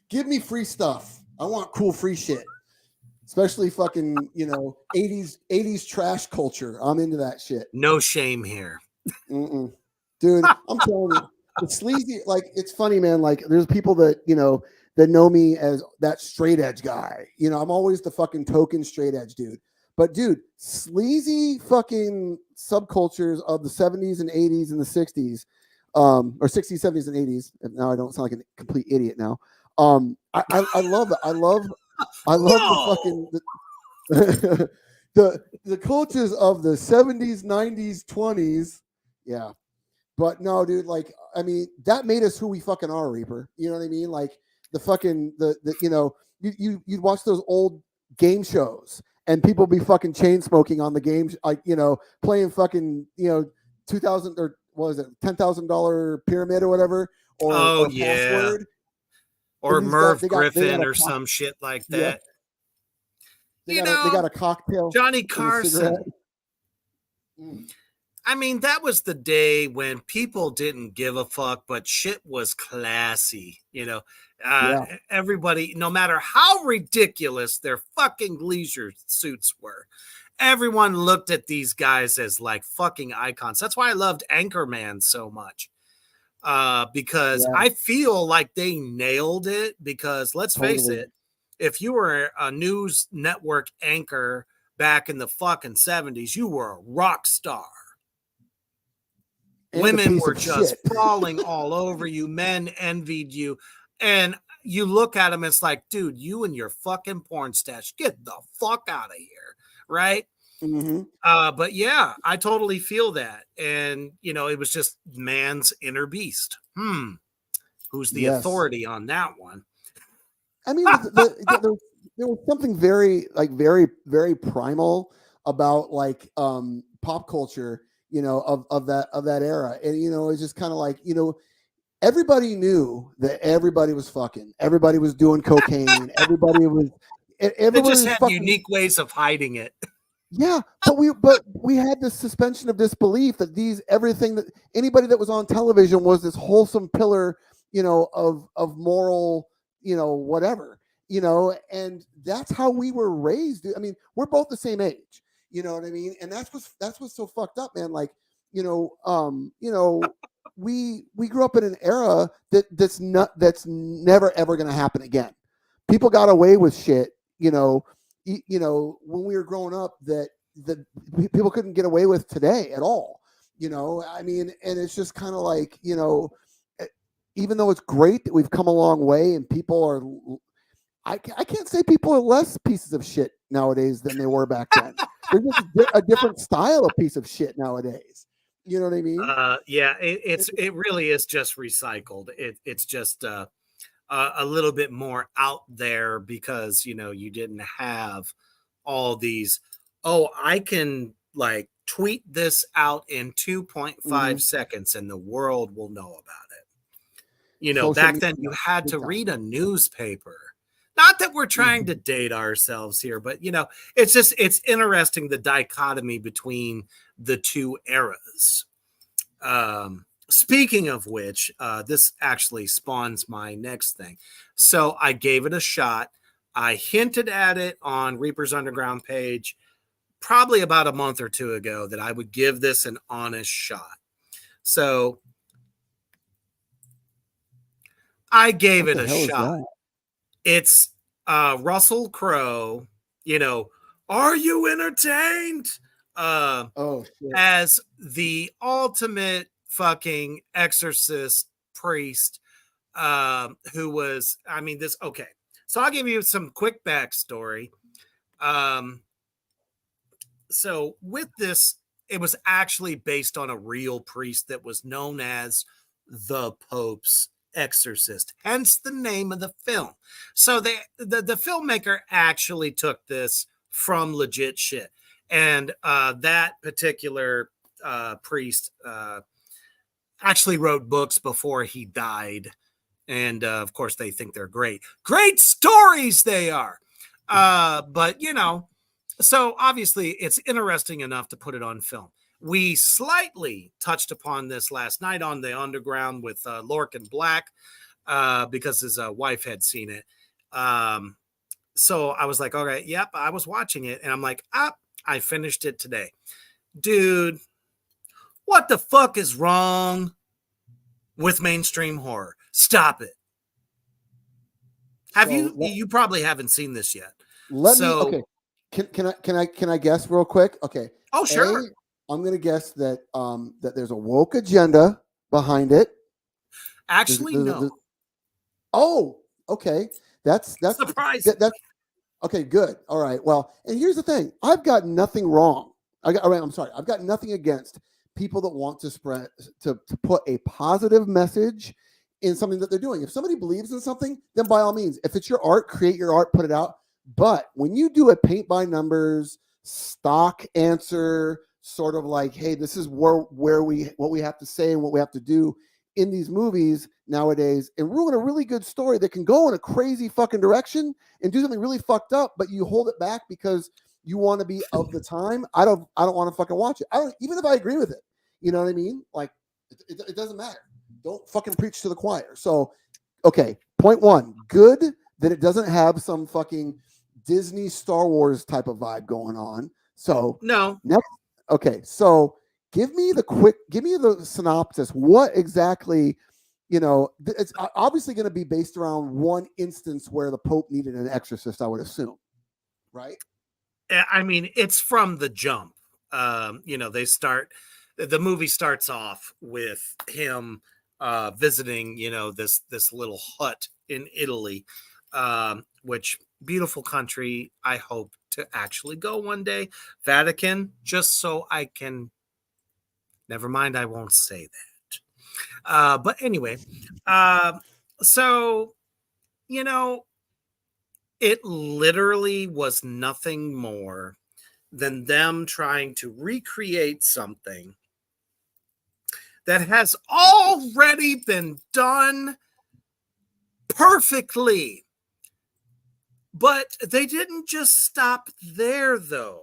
Give me free stuff. I want cool free shit. Especially fucking, 80s trash culture. I'm into that shit. No shame here. Dude, I'm telling you, it's sleazy. Like, it's funny, man. Like, there's people that, that know me as that straight edge guy. I'm always the fucking token straight edge dude. But, dude, sleazy fucking subcultures of the 70s and 80s and the 60s, or 60s, 70s, and 80s. And now I don't sound like a complete idiot now. I love it. I love the fucking the cultures of the 70s, 90s, 20s. Yeah. But no, dude, like, I mean, that made us who we fucking are, Reaper. You know what I mean? Like, the fucking you'd watch those old game shows and people be fucking chain smoking on the games, like, playing fucking, 2000 or what was it, $10,000 pyramid or whatever, or password. Or Merv Griffin or some shit like that. Yeah. They got a cocktail. Johnny Carson. I mean, that was the day when people didn't give a fuck, but shit was classy. Everybody, no matter how ridiculous their fucking leisure suits were, everyone looked at these guys as like fucking icons. That's why I loved Anchorman so much. Because I feel like they nailed it, because let's face it, if you were a news network anchor back in the fucking 70s, you were a rock star. And women were just falling all over you. Men envied you. And you look at them, it's like, dude, you and your fucking porn stash, get the fuck out of here. Right? Mm-hmm. But yeah, I totally feel that. And, it was just man's inner beast. Who's the authority on that one? I mean, there was something very, very primal about like pop culture, of that era. And, it's just kind of like, everybody knew that everybody was fucking, everybody was doing cocaine, everybody just had fucking unique ways of hiding it. Yeah, but we had this suspension of disbelief that everything that anybody that was on television was this wholesome pillar, of moral, whatever, and that's how we were raised. I mean, we're both the same age, you know what I mean? And that's what's so fucked up, man. Like, we grew up in an era that's never ever going to happen again. People got away with shit, when we were growing up that people couldn't get away with today at all, I mean, and it's just kind of like, even though it's great that we've come a long way and people are, I can't say people are less pieces of shit nowadays than they were back then. There's just a different style of piece of shit nowadays. You know what I mean? Yeah, it really is just recycled. It's just a little bit more out there because, you know, you didn't have all these, oh, I can like tweet this out in 2.5 Mhm. seconds and the world will know about it. You know, Social back media, then you had big to time. read a newspaper. Not that we're trying Mhm. to date ourselves here, but you know, it's interesting the dichotomy between the two eras. Speaking of which, this actually spawns my next thing. So I gave it a shot. I hinted at it on Reaper's Underground page probably about a month or two ago that I would give this an honest shot. So I gave What it the a hell is shot. that? It's Russell Crowe, you know, are you entertained? Oh shit. As the ultimate fucking exorcist priest, who was, I mean, this, okay. So I'll give you some quick backstory. Um, so with this, it was actually based on a real priest that was known as the Pope's exorcist, hence the name of the film. So the filmmaker actually took this from legit shit. And that particular priest actually wrote books before he died. And of course, they think they're great. Great stories they are. But, you know, so obviously it's interesting enough to put it on film. We slightly touched upon this last night on the Underground with Lorcan Black because his wife had seen it. So I was like, okay, yep, I was watching it. And I'm like, I finished it today. Dude, what the fuck is wrong with mainstream horror? Stop it. Have So you probably haven't seen this yet. let me. So, Okay. Can I guess real quick? Okay. oh, A, sure. I'm gonna guess that that there's a woke agenda behind it. Actually, no. Oh, okay. That's Surprisingly. that's okay. Good. All right. Well, and here's the thing. I've got nothing wrong. All right. I'm sorry. I've got nothing against people that want to spread to put a positive message in something that they're doing. If somebody believes in something, then by all means, if it's your art, create your art, put it out. But when you do a paint by numbers, stock answer, sort of like, hey, this is where we what we have to say and what we have to do in these movies nowadays, and ruin a really good story that can go in a crazy fucking direction and do something really fucked up, but you hold it back because you want to be of the time. I don't want to fucking watch it. I don't, even if I agree with it. You know what I mean? Like it doesn't matter. Don't fucking preach to the choir. So, okay, point one, good that it doesn't have some fucking Disney Star Wars type of vibe going on. So No. next, okay, so give me the synopsis. What exactly, it's obviously going to be based around one instance where the Pope needed an exorcist, I would assume, right? I mean, it's from the jump. You know, the movie starts off with him visiting, you know, this little hut in Italy, which beautiful country. I hope to actually go one day. Vatican, just so I can. Never mind, I won't say that. But anyway, uh, so you know, it literally was nothing more than them trying to recreate something that has already been done perfectly. But they didn't just stop there, though.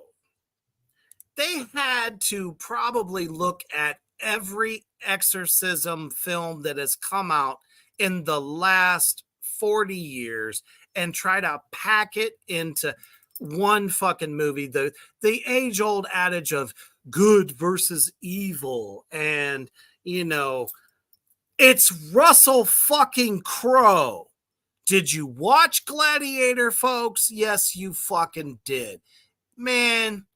They had to probably look at every exorcism film that has come out in the last 40 years and try to pack it into one fucking movie. The age old adage of good versus evil. And, you know, it's Russell fucking Crowe. Did you watch Gladiator, folks? Yes, you fucking did. Man,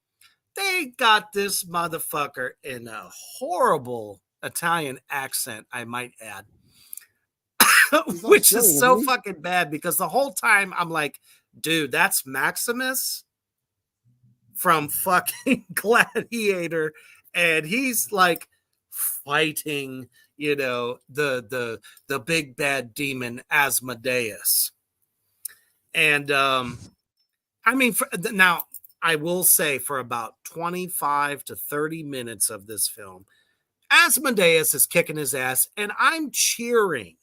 they got this motherfucker in a horrible Italian accent, I might add, He's which is Australian, isn't so he? fucking bad because the whole time I'm like, dude, that's Maximus from fucking Gladiator. And he's like fighting, the big bad demon Asmodeus. And I mean, now I will say for about 25 to 30 minutes of this film, Asmodeus is kicking his ass, and I'm cheering.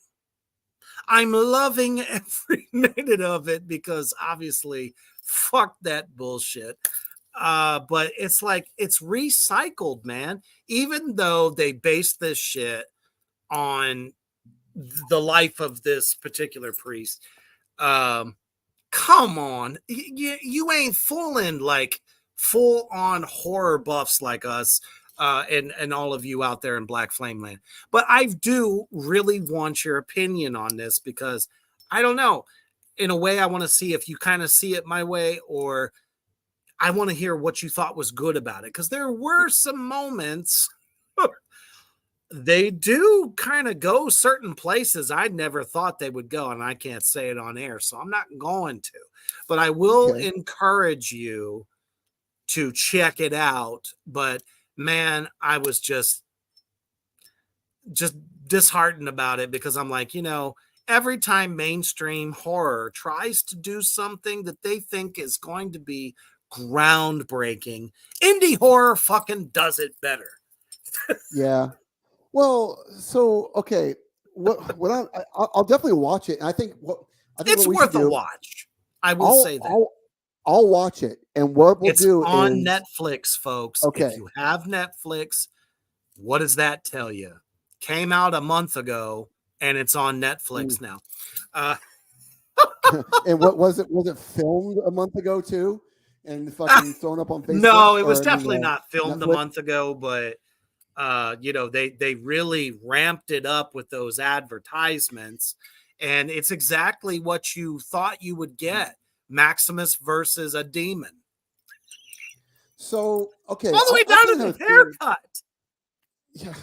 I'm loving every minute of it because obviously, fuck that bullshit. But it's like it's recycled, man. Even though they based this shit on the life of this particular priest, um, come on, you ain't fooling like full on horror buffs like us. And all of you out there in Black Flame Land. But I do really want your opinion on this because I don't know. In a way, I want to see if you kind of see it my way, or I want to hear what you thought was good about it. Because there were some moments they do kind of go certain places I never thought they would go, and I can't say it on air, so I'm not going to. But I will encourage you to check it out. But man, I was just disheartened about it because I'm like, every time mainstream horror tries to do something that they think is going to be groundbreaking, indie horror fucking does it better. Yeah. Well, so okay, I'll definitely watch it. And I think what It's we should worth a do, watch. I will say that. I'll watch it, and what we'll It's do on is Netflix, folks. okay. If you have Netflix, what does that tell you? Came out a month ago, and it's on Netflix now. And what was it? Was it filmed a month ago too, and fucking thrown up on Facebook? No, it was definitely not filmed Netflix? a month ago, but they really ramped it up with those advertisements, and it's exactly what you thought you would get: Maximus versus a demon. So okay, all the way down to the haircut. Yeah.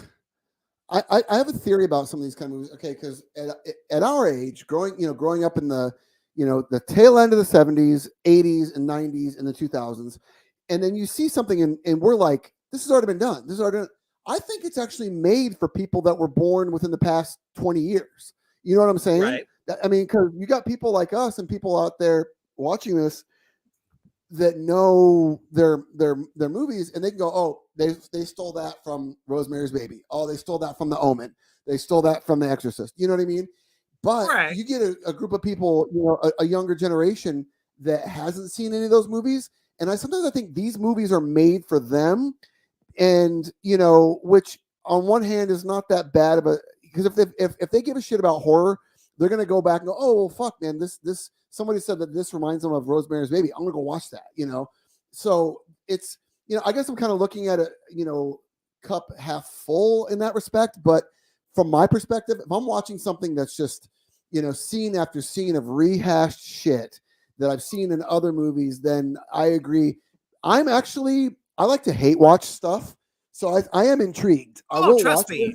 I have a theory about some of these kind of movies. Okay, because at our age, growing up in the tail end of the 70s, 80s, and 90s, and the 2000s, and then you see something and we're like, this has already been done. This is already done. I think it's actually made for people that were born within the past 20 years. You know what I'm saying? Right. I mean, because you got people like us and people out there watching this that know their movies, and they can go, oh, they stole that from Rosemary's Baby. Oh, they stole that from The Omen. They stole that from The Exorcist. You know what I mean? But you get a group of people, a younger generation that hasn't seen any of those movies, and I think these movies are made for them, and which on one hand is not that bad of a, because if they give a shit about horror, they're gonna go back and go, oh well, fuck, man, this somebody said that this reminds them of Rosemary's Baby. I'm gonna go watch that, So it's, I guess I'm kind of looking at it, cup half full in that respect. But from my perspective, if I'm watching something that's just, scene after scene of rehashed shit that I've seen in other movies, then I agree. I like to hate watch stuff, so I am intrigued. I will trust watch me.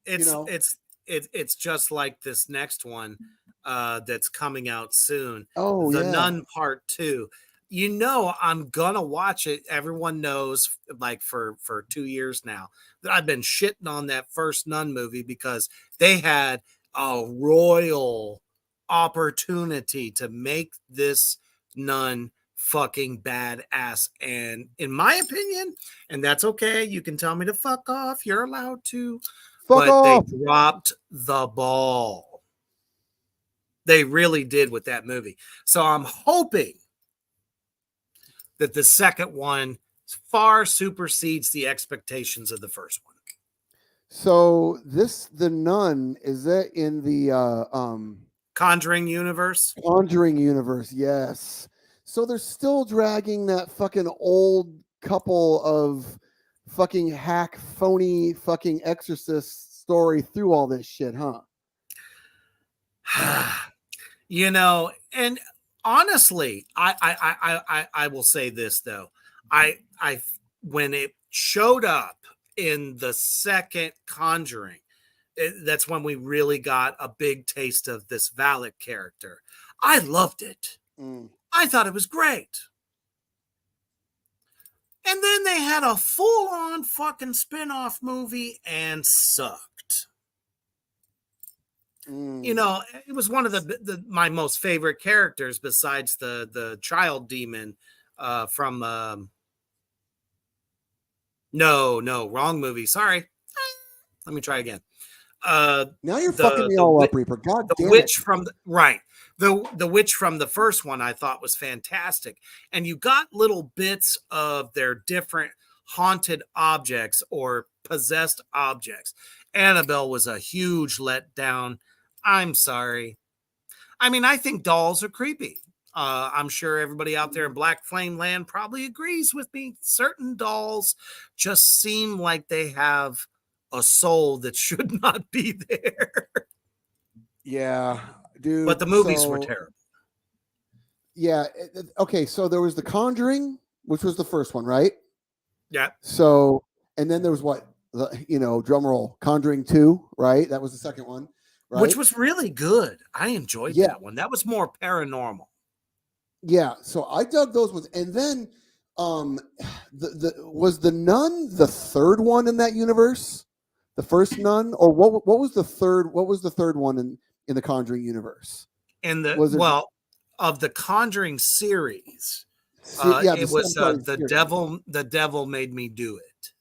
it. It's just like this next one that's coming out soon. Oh, The yeah. Nun Part 2. I'm gonna watch it. Everyone knows, like for 2 years now, that I've been shitting on that first Nun movie because they had a royal opportunity to make this Nun fucking badass. And in my opinion, and that's okay, you can tell me to fuck off, you're allowed to, Fuck off. They dropped the ball. They really did with that movie. So I'm hoping that the second one far supersedes the expectations of the first one. So The Nun, is that in the Conjuring universe? Conjuring universe, yes. So they're still dragging that fucking old couple of fucking hack, phony fucking exorcist story through all this shit, huh? And honestly, I will say this though. I when it showed up in the second Conjuring, that's when we really got a big taste of this Valak character. I loved it. I thought it was great. And then they had a full-on fucking spin-off movie and sucked. You know, it was one of my most favorite characters besides the child demon from no, wrong movie. Sorry. Let me try again. Now you're fucking The me the all witch, up, Reaper. God the damn it. witch from the witch from the first one I thought was fantastic, and you got little bits of their different haunted objects or possessed objects. Annabelle was a huge letdown. I'm sorry. I mean, I think dolls are creepy. I'm sure everybody out there in Black Flame Land probably agrees with me. Certain dolls just seem like they have a soul that should not be there. Yeah, dude. But the movies were terrible. Yeah. Okay. So there was The Conjuring, which was the first one, right? Yeah. So, and then there was what, drum roll, Conjuring 2, right? That was the second one, right? Which was really good. I enjoyed that one. That was more paranormal. Yeah. So I dug those ones. And then was the Nun the third one in that universe? The first Nun? Or what was the third one in the Conjuring universe? And of the Conjuring series, it was the devil made me do it.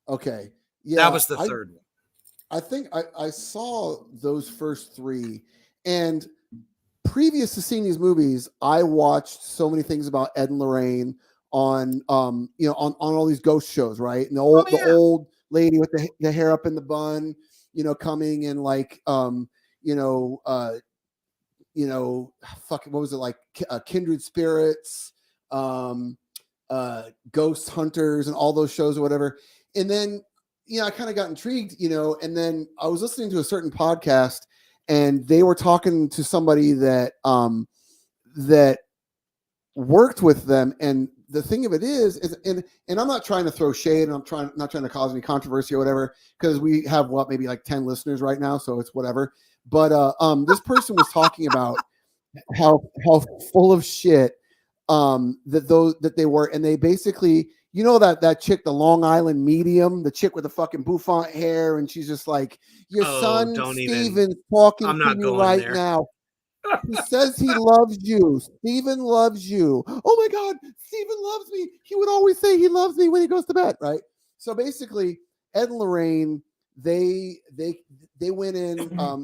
Okay. Yeah. That was the third one. I think I saw those first three, and previous to seeing these movies, I watched so many things about Ed and Lorraine on on all these ghost shows, right? And the old lady with the hair up in the bun, coming and like fucking, what was it, like Kindred Spirits, Ghost Hunters, and all those shows or whatever. And then I kind of got intrigued, and then I was listening to a certain podcast, and they were talking to somebody that that worked with them. And the thing of it is and I'm not trying to throw shade, and I'm not trying to cause any controversy or whatever, because we have maybe like 10 listeners right now, so it's whatever. But this person was talking about how full of shit that they were, and they basically, that chick, the Long Island medium, the chick with the fucking bouffant hair, and she's just like, your son Steven's talking to you right now. He says he loves you. Steven loves you. Oh my God, Steven loves me. He would always say he loves me when he goes to bed, right? So basically, Ed and Lorraine, they went in. I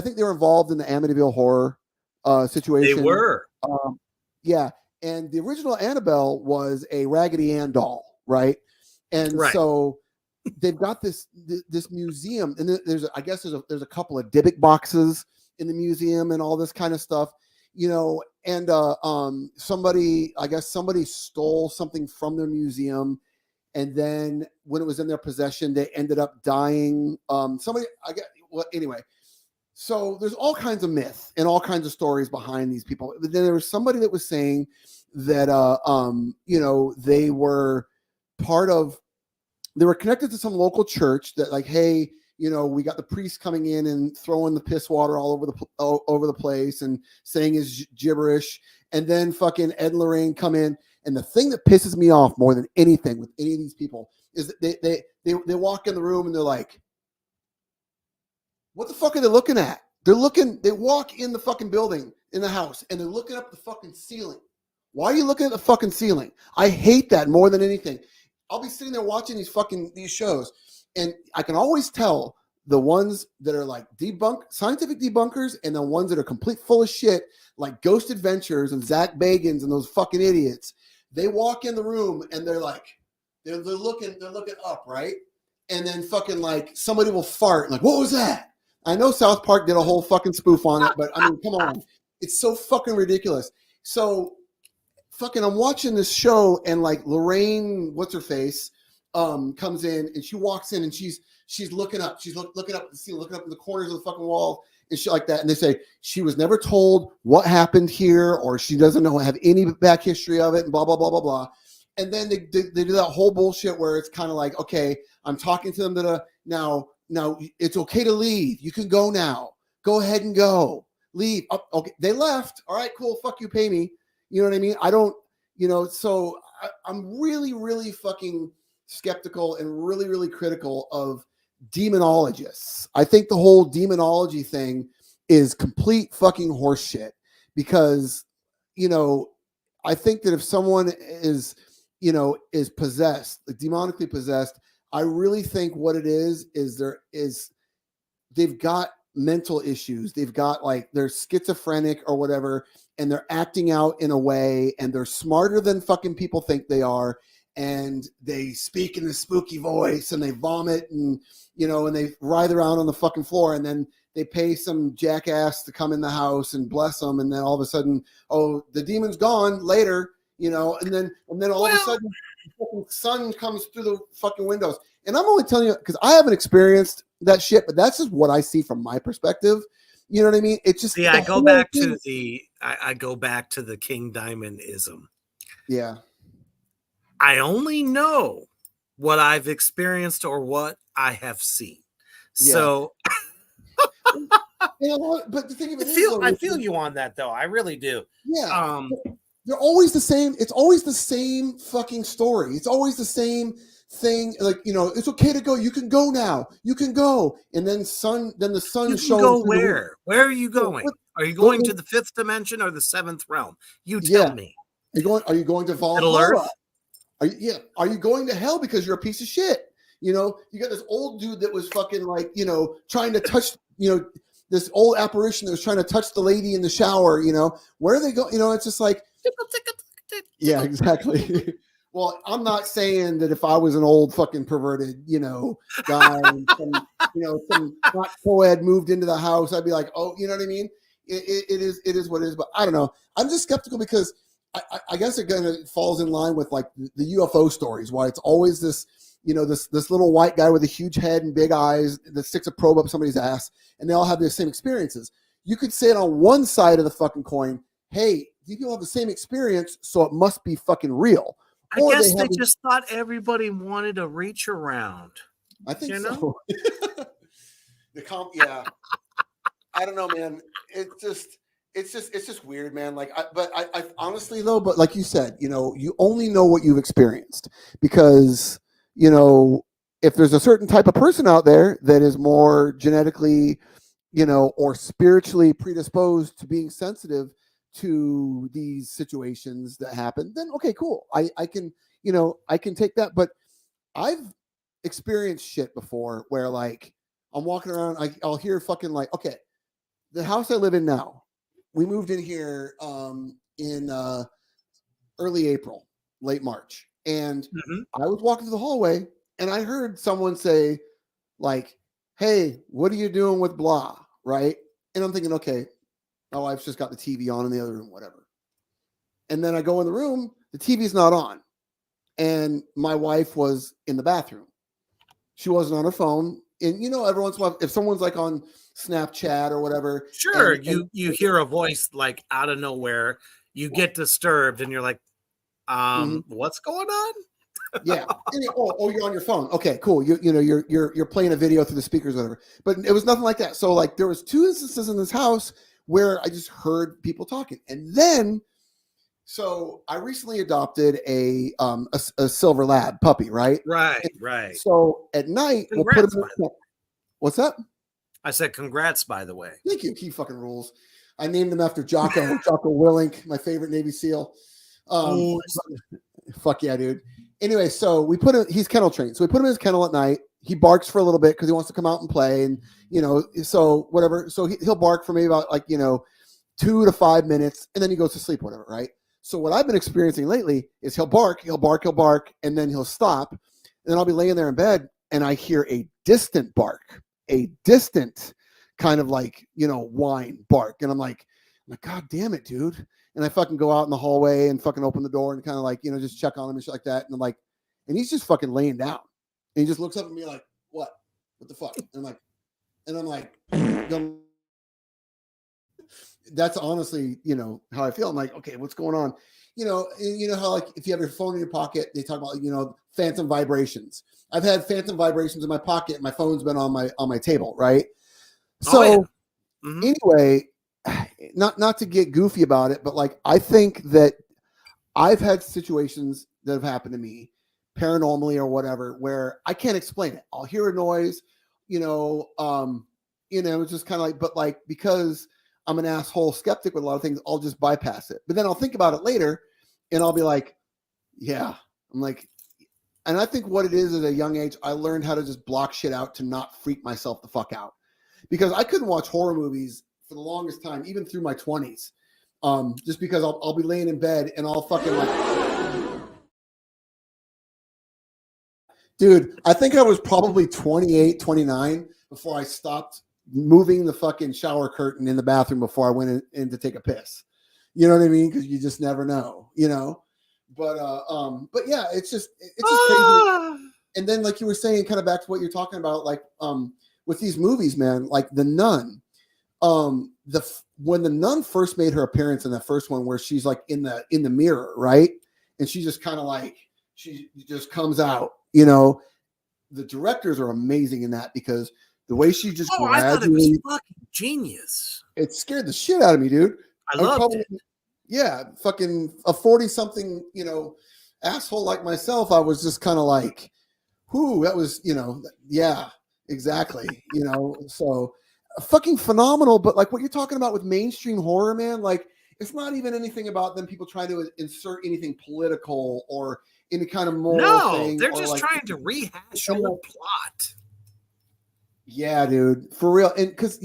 think they were involved in the Amityville horror situation. They were. Yeah. And the original Annabelle was a Raggedy Ann doll, right? And so they've got this museum, and there's a couple of Dybbuk boxes in the museum and all this kind of stuff, and somebody stole something from their museum, and then when it was in their possession, they ended up dying. Anyway. So there's all kinds of myth and all kinds of stories behind these people. But then there was somebody that was saying that they were connected to some local church that, like, hey, we got the priest coming in and throwing the piss water all over the place and saying his gibberish, and then fucking Ed and Lorraine come in. And the thing that pisses me off more than anything with any of these people is that they walk in the room and they're like, what the fuck are they looking at? They walk in the fucking building, in the house, and they're looking up the fucking ceiling. Why are you looking at the fucking ceiling? I hate that more than anything. I'll be sitting there watching these shows, and I can always tell the ones that are like scientific debunkers, and the ones that are complete full of shit, like Ghost Adventures and Zach Bagans and those fucking idiots. They walk in the room and they're like, they're looking up, right? And then fucking like somebody will fart, like, what was that? I know South Park did a whole fucking spoof on it, but I mean, come on. It's so fucking ridiculous. So fucking I'm watching this show, and like Lorraine, what's her face, comes in, and she walks in, and she's looking up. She's looking up at the ceiling, looking up in the corners of the fucking wall and shit like that. And they say she was never told what happened here, or she doesn't have any back history of it, and blah, blah, blah, blah, blah. And then they do that whole bullshit where it's kind of like, okay, I'm talking to them now it's okay to leave. You can go now. Go ahead and go. Leave. Oh, okay. They left. All right, cool. Fuck you. Pay me. You know what I mean? I don't, so I'm really, really fucking skeptical and really, really critical of demonologists. I think the whole demonology thing is complete fucking horseshit because, you know, I think that if someone is, you know, is possessed, like demonically possessed, I really think what it is they've got mental issues. They've got like they're schizophrenic or whatever, and they're acting out in a way, and they're smarter than fucking people think they are. And they speak in a spooky voice, and they vomit, and you know, and they writhe around on the fucking floor, and then they pay some jackass to come in the house and bless them, and then all of a sudden, oh, the demon's gone later, you know, and then all of a sudden, the fucking sun comes through the fucking windows. And I'm only telling you because I haven't experienced that shit, but that's just what I see from my perspective. You know what I mean? It's just I go back to the King Diamond-ism. Yeah. I only know what I've experienced or what I have seen. Yeah. So you know, but the thing of it I feel you on that though. I really do. Yeah. They're always the same. It's always the same fucking story. It's always the same thing. Like, you know, it's okay to go. You can go now. You can go. And then the sun you shows. Can go where? Where are you going? Are you going to the 5th dimension or the 7th realm? You tell me. Are you going to Valhalla? Are you going to hell because you're a piece of shit? You know, you got this old dude that was fucking like, you know, trying to touch, you know, this old apparition that was trying to touch the lady in the shower, you know, where are they going? You know, it's just like, yeah, exactly. Well, I'm not saying that if I was an old fucking perverted, you know, guy, and some hot co-ed moved into the house, I'd be like, oh, you know what I mean? It is what it is. But I don't know. I'm just skeptical because I guess it kind of falls in line with like the UFO stories, why it's always this, you know, this little white guy with a huge head and big eyes that sticks a probe up somebody's ass, and they all have the same experiences. You could say it on one side of the fucking coin, hey, these people have the same experience, so it must be fucking real. I guess they just thought everybody wanted to reach around. I think so. Yeah. I don't know, man. It's just weird, man. Like, I honestly though, but like you said, you know, you only know what you've experienced because, you know, if there's a certain type of person out there that is more genetically, you know, or spiritually predisposed to being sensitive to these situations that happen, then okay, cool. I can, you know, I can take that. But I've experienced shit before where like I'm walking around, I'll hear fucking like, okay, the house I live in now, we moved in here in early April, late March. And I was walking through the hallway and I heard someone say like, hey, what are you doing with blah? Right. And I'm thinking, okay, my wife's just got the TV on in the other room, whatever. And then I go in the room, the TV's not on. And my wife was in the bathroom. She wasn't on her phone. And, you know, every once in a while, if someone's like on Snapchat or whatever. Sure, you hear a voice like out of nowhere. You get disturbed and you're like, what's going on? Yeah. Oh, you're on your phone. Okay, cool. You're playing a video through the speakers, or whatever. But it was nothing like that. So like there was 2 instances in this house where I just heard people talking. And then so I recently adopted a silver lab puppy, right? Right. So at night, we'll put him in. What's that? I said congrats, by the way. Thank you. He fucking rules. I named him after Jocko Willink, my favorite Navy SEAL. Fuck yeah, dude. Anyway, so we put him, he's kennel trained. So we put him in his kennel at night. He barks for a little bit because he wants to come out and play. And, you know, so whatever. So he'll bark for maybe about like, you know, 2 to 5 minutes. And then he goes to sleep, whatever, right? So what I've been experiencing lately is he'll bark, and then he'll stop. And then I'll be laying there in bed and I hear a distant bark, a distant kind of like, you know, whine bark. And I'm like, God damn it, dude. And I fucking go out in the hallway and fucking open the door and kind of like, you know, just check on him and shit like that. And I'm like, and he's just fucking laying down. And he just looks up at me like, what the fuck? And I'm like, that's honestly, you know, how I feel. I'm like, okay, what's going on? You know how like if you have your phone in your pocket, they talk about, you know, phantom vibrations. I've had phantom vibrations in my pocket. My phone's been on my table, right? So anyway, not to get goofy about it, but like I think that I've had situations that have happened to me paranormally or whatever where I can't explain it. I'll hear a noise, it's just kind of like, but like, because I'm an asshole skeptic with a lot of things, I'll just bypass it. But then I'll think about it later and I'll be like, yeah, I'm like, and I think what it is at a young age, I learned how to just block shit out to not freak myself the fuck out, because I couldn't watch horror movies for the longest time, even through my 20s. Just because I'll be laying in bed and I'll fucking like, dude, I think I was probably 28, 29 before I stopped moving the fucking shower curtain in the bathroom before I went in to take a piss. You know what I mean? Because you just never know, But yeah, it's just crazy. And then, like you were saying, kind of back to what you're talking about, like with these movies, man, like The Nun. When The Nun first made her appearance in the first one, where she's like in the mirror, right, and she just kind of like she just comes out. The directors are amazing in that, because the way she just I thought it was fucking genius. It scared the shit out of me, dude. I loved it. Yeah, fucking a 40-something, asshole like myself, I was just kind of like, whoo, that was, yeah, exactly. So fucking phenomenal. But like what you're talking about with mainstream horror, man, like it's not even anything about them people trying to insert anything political or any kind of moral thing. They're just trying to rehash old plot. Yeah, dude, for real. And because,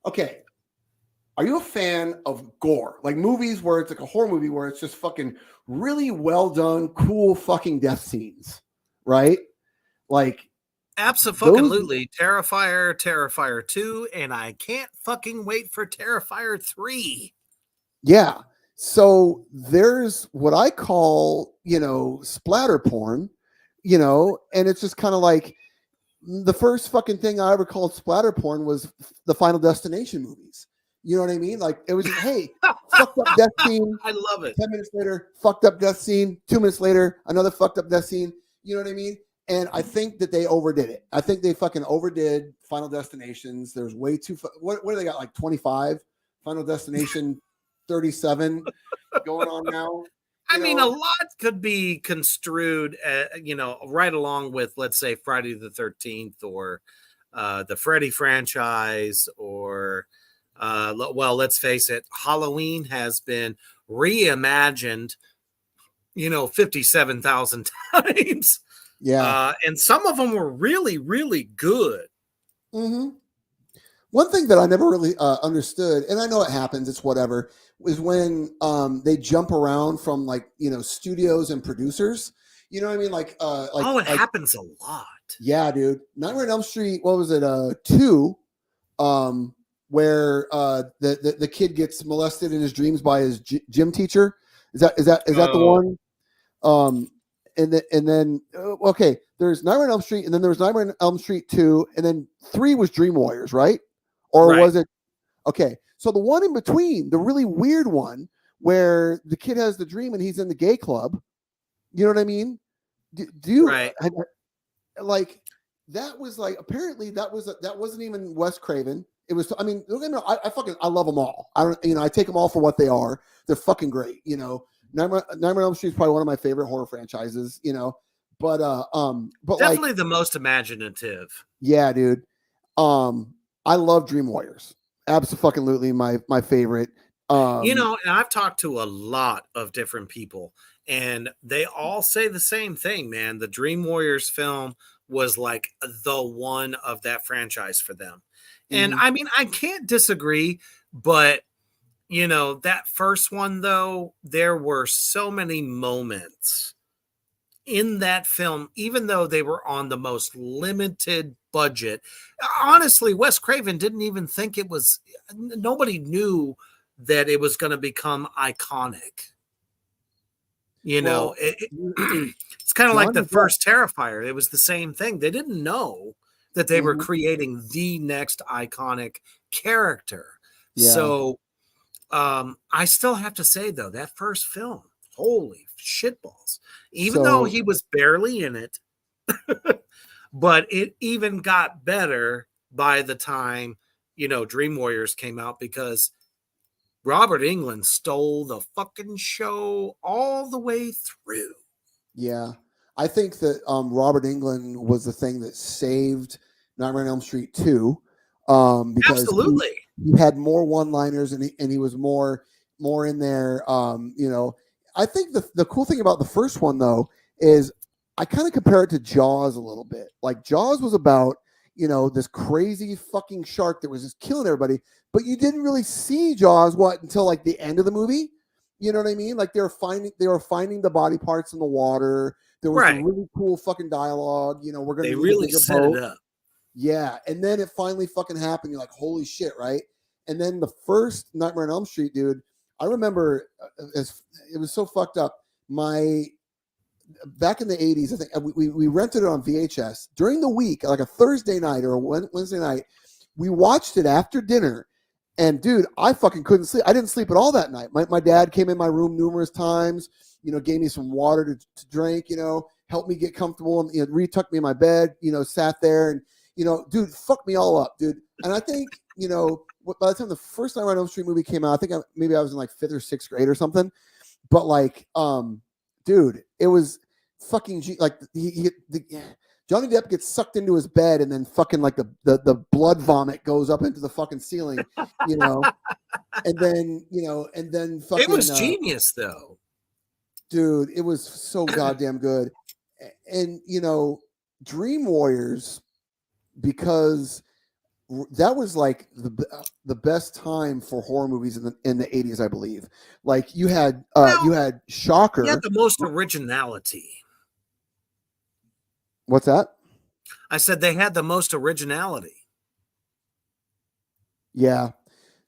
okay, are you a fan of gore? Like movies where it's like a horror movie where it's just fucking really well done, cool fucking death scenes, right? Like, absolutely. Terrifier, Terrifier 2, and I can't fucking wait for Terrifier 3. Yeah. So there's what I call, splatter porn, and it's just kind of like the first fucking thing I ever called splatter porn was the Final Destination movies. You know what I mean? Like it was just, hey, fucked up death scene. I love it. 10 minutes later, fucked up death scene. 2 minutes later, another fucked up death scene. You know what I mean? And I think that they overdid it. I think they fucking overdid Final Destinations. There's way too, what do they got? Like 25? Final Destination 37 going on now. I mean, a lot could be construed, right along with, let's say, Friday the 13th or the Freddy franchise, or, well, let's face it, Halloween has been reimagined, 57,000 times. Yeah. And some of them were really, really good. Mm-hmm. One thing that I never really understood, and I know it happens, it's whatever, is when they jump around from like, studios and producers. You know what I mean? Like, it happens a lot. Yeah, dude. Nightmare on Elm Street, what was it? 2, where the kid gets molested in his dreams by his gym teacher. Is that the one? And then okay, there's Nightmare on Elm Street, and then there was Nightmare on Elm Street 2, and then 3 was Dream Warriors, right? Or was it? Okay, so the one in between, the really weird one, where the kid has the dream and he's in the gay club. You know what I mean? Do you like that? Was like, apparently that wasn't even Wes Craven. It was. I mean, I love them all. I take them all for what they are. They're fucking great. Nightmare on Elm Street is probably one of my favorite horror franchises. But definitely the most imaginative. Yeah, dude. I love Dream Warriors. Absolutely my favorite. And I've talked to a lot of different people, and they all say the same thing, man. The Dream Warriors film was like the one of that franchise for them. And I mean, I can't disagree, but that first one, though, there were so many moments in that film, even though they were on the most limited budget. Honestly, Wes Craven didn't even think nobody knew that it was going to become iconic. It's kind of like the first Terrifier. It was the same thing. They didn't know that they were creating the next iconic character. Yeah. So I still have to say, though, that first film, holy shitballs, even though he was barely in it, but it even got better by the time, Dream Warriors came out, because Robert Englund stole the fucking show all the way through. Yeah. I think that Robert Englund was the thing that saved Nightmare on Elm Street 2, because Absolutely. he had more one-liners and he was more in there. I think the cool thing about the first one though is I kind of compare it to Jaws a little bit. Like Jaws was about this crazy fucking shark that was just killing everybody, but you didn't really see Jaws until like the end of the movie. You know what I mean? Like they were finding the body parts in the water. There was some really cool fucking dialogue. We're gonna they need really a bigger set boat. it up. Yeah, and then it finally fucking happened. You're like, holy shit, right? And then the first Nightmare on Elm Street, dude. I remember it was so fucked up. Back in the 80s, I think we rented it on VHS during the week, like a Thursday night or a Wednesday night. We watched it after dinner, and dude, I fucking couldn't sleep. I didn't sleep at all that night. My dad came in my room numerous times, gave me some water to drink, helped me get comfortable, and retucked me in my bed, sat there and dude, fuck me all up, dude. And I think, by the time the first Nightmare on Elm Street movie came out, I think maybe I was in like 5th or 6th grade or something. But like, dude, it was fucking like Johnny Depp gets sucked into his bed and then fucking like the blood vomit goes up into the fucking ceiling, and then fucking. It was genius though, dude. It was so goddamn good, and Dream Warriors. Because that was like the best time for horror movies in the 80s, I believe. Like you had Shocker. You had the most originality. What's that? I said they had the most originality. Yeah.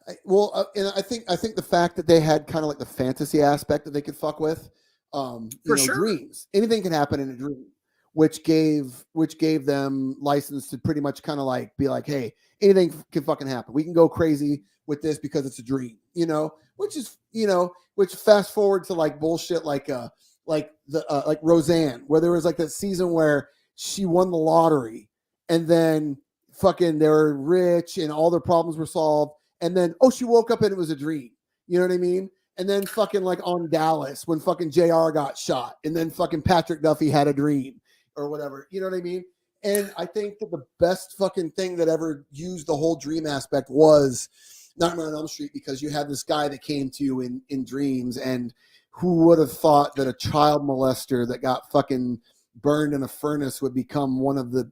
And I think the fact that they had kind of like the fantasy aspect that they could fuck with, For sure. dreams. Anything can happen in a dream. Which gave them license to pretty much kind of like be like, hey, anything can fucking happen. We can go crazy with this because it's a dream, which fast forward to like bullshit like Roseanne, where there was like that season where she won the lottery and then fucking they were rich and all their problems were solved. And then, she woke up and it was a dream. You know what I mean? And then fucking like on Dallas when fucking JR got shot and then fucking Patrick Duffy had a dream. Or whatever, you know what I mean? And I think that the best fucking thing that ever used the whole dream aspect was Nightmare on Elm Street, because you had this guy that came to you in dreams, and who would have thought that a child molester that got fucking burned in a furnace would become one of the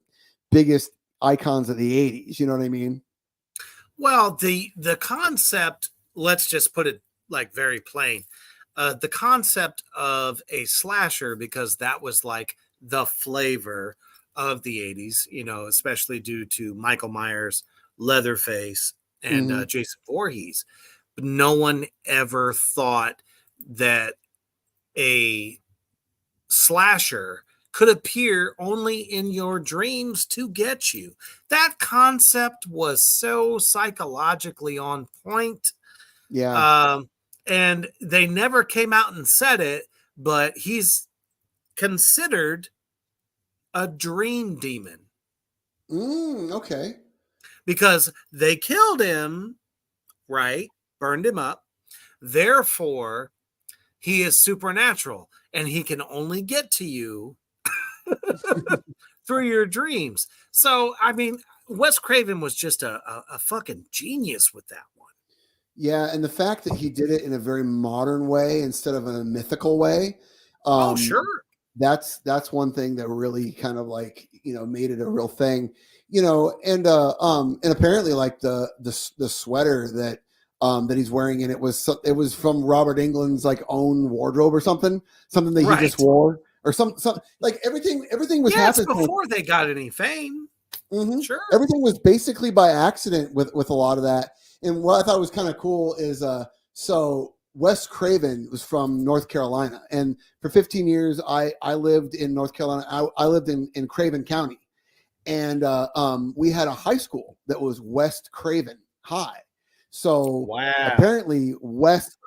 biggest icons of the 80s, you know what I mean? Well, the concept, let's just put it like very plain. The concept of a slasher, because that was like the flavor of the 80s, especially due to Michael Myers, Leatherface, and Jason Voorhees. But no one ever thought that a slasher could appear only in your dreams to get you. That concept was so psychologically on point. Yeah. And they never came out and said it, but he's considered a dream demon. Okay. Because they killed him, right? Burned him up. Therefore, he is supernatural and he can only get to you through your dreams. So, I mean, Wes Craven was just a fucking genius with that one. Yeah, and the fact that he did it in a very modern way instead of in a mythical way. Sure. That's one thing that really kind of like, made it a real thing, and apparently like the sweater that he's wearing, and it was from Robert Englund's like own wardrobe or something that he just wore, or some like everything was happening before they got any fame. Mm-hmm. Sure. Everything was basically by accident with a lot of that. And what I thought was kind of cool is so Wes Craven was from North Carolina, and for 15 years I lived in North Carolina. I lived in Craven County, and we had a high school that was West Craven High. So apparently Wes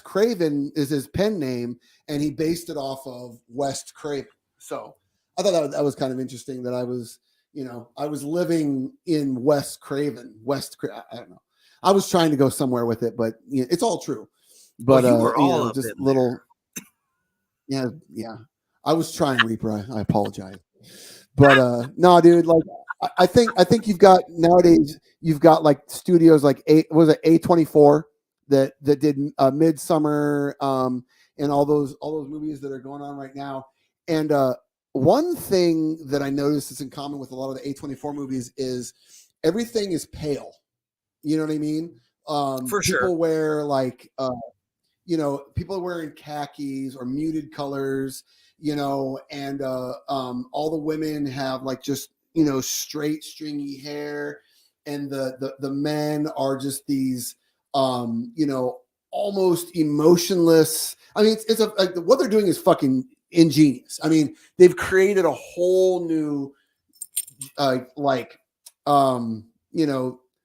Craven is his pen name, and he based it off of West Craven. So I thought that was kind of interesting that I was living in West Craven. I don't know. I was trying to go somewhere with it, but it's all true. But you were all up just in little. There. Yeah. I was trying, Reaper. I apologize. But no, dude. Like I think you've got nowadays you've got like studios like A24 that did Midsummer and all those movies that are going on right now. And one thing that I noticed is in common with a lot of the A24 movies is everything is pale. You know what I mean? For sure. People wear like people are wearing khakis or muted colors, and all the women have like just straight stringy hair, and the men are just these almost emotionless. I mean, it's like what they're doing is fucking ingenious. I mean, they've created a whole new like a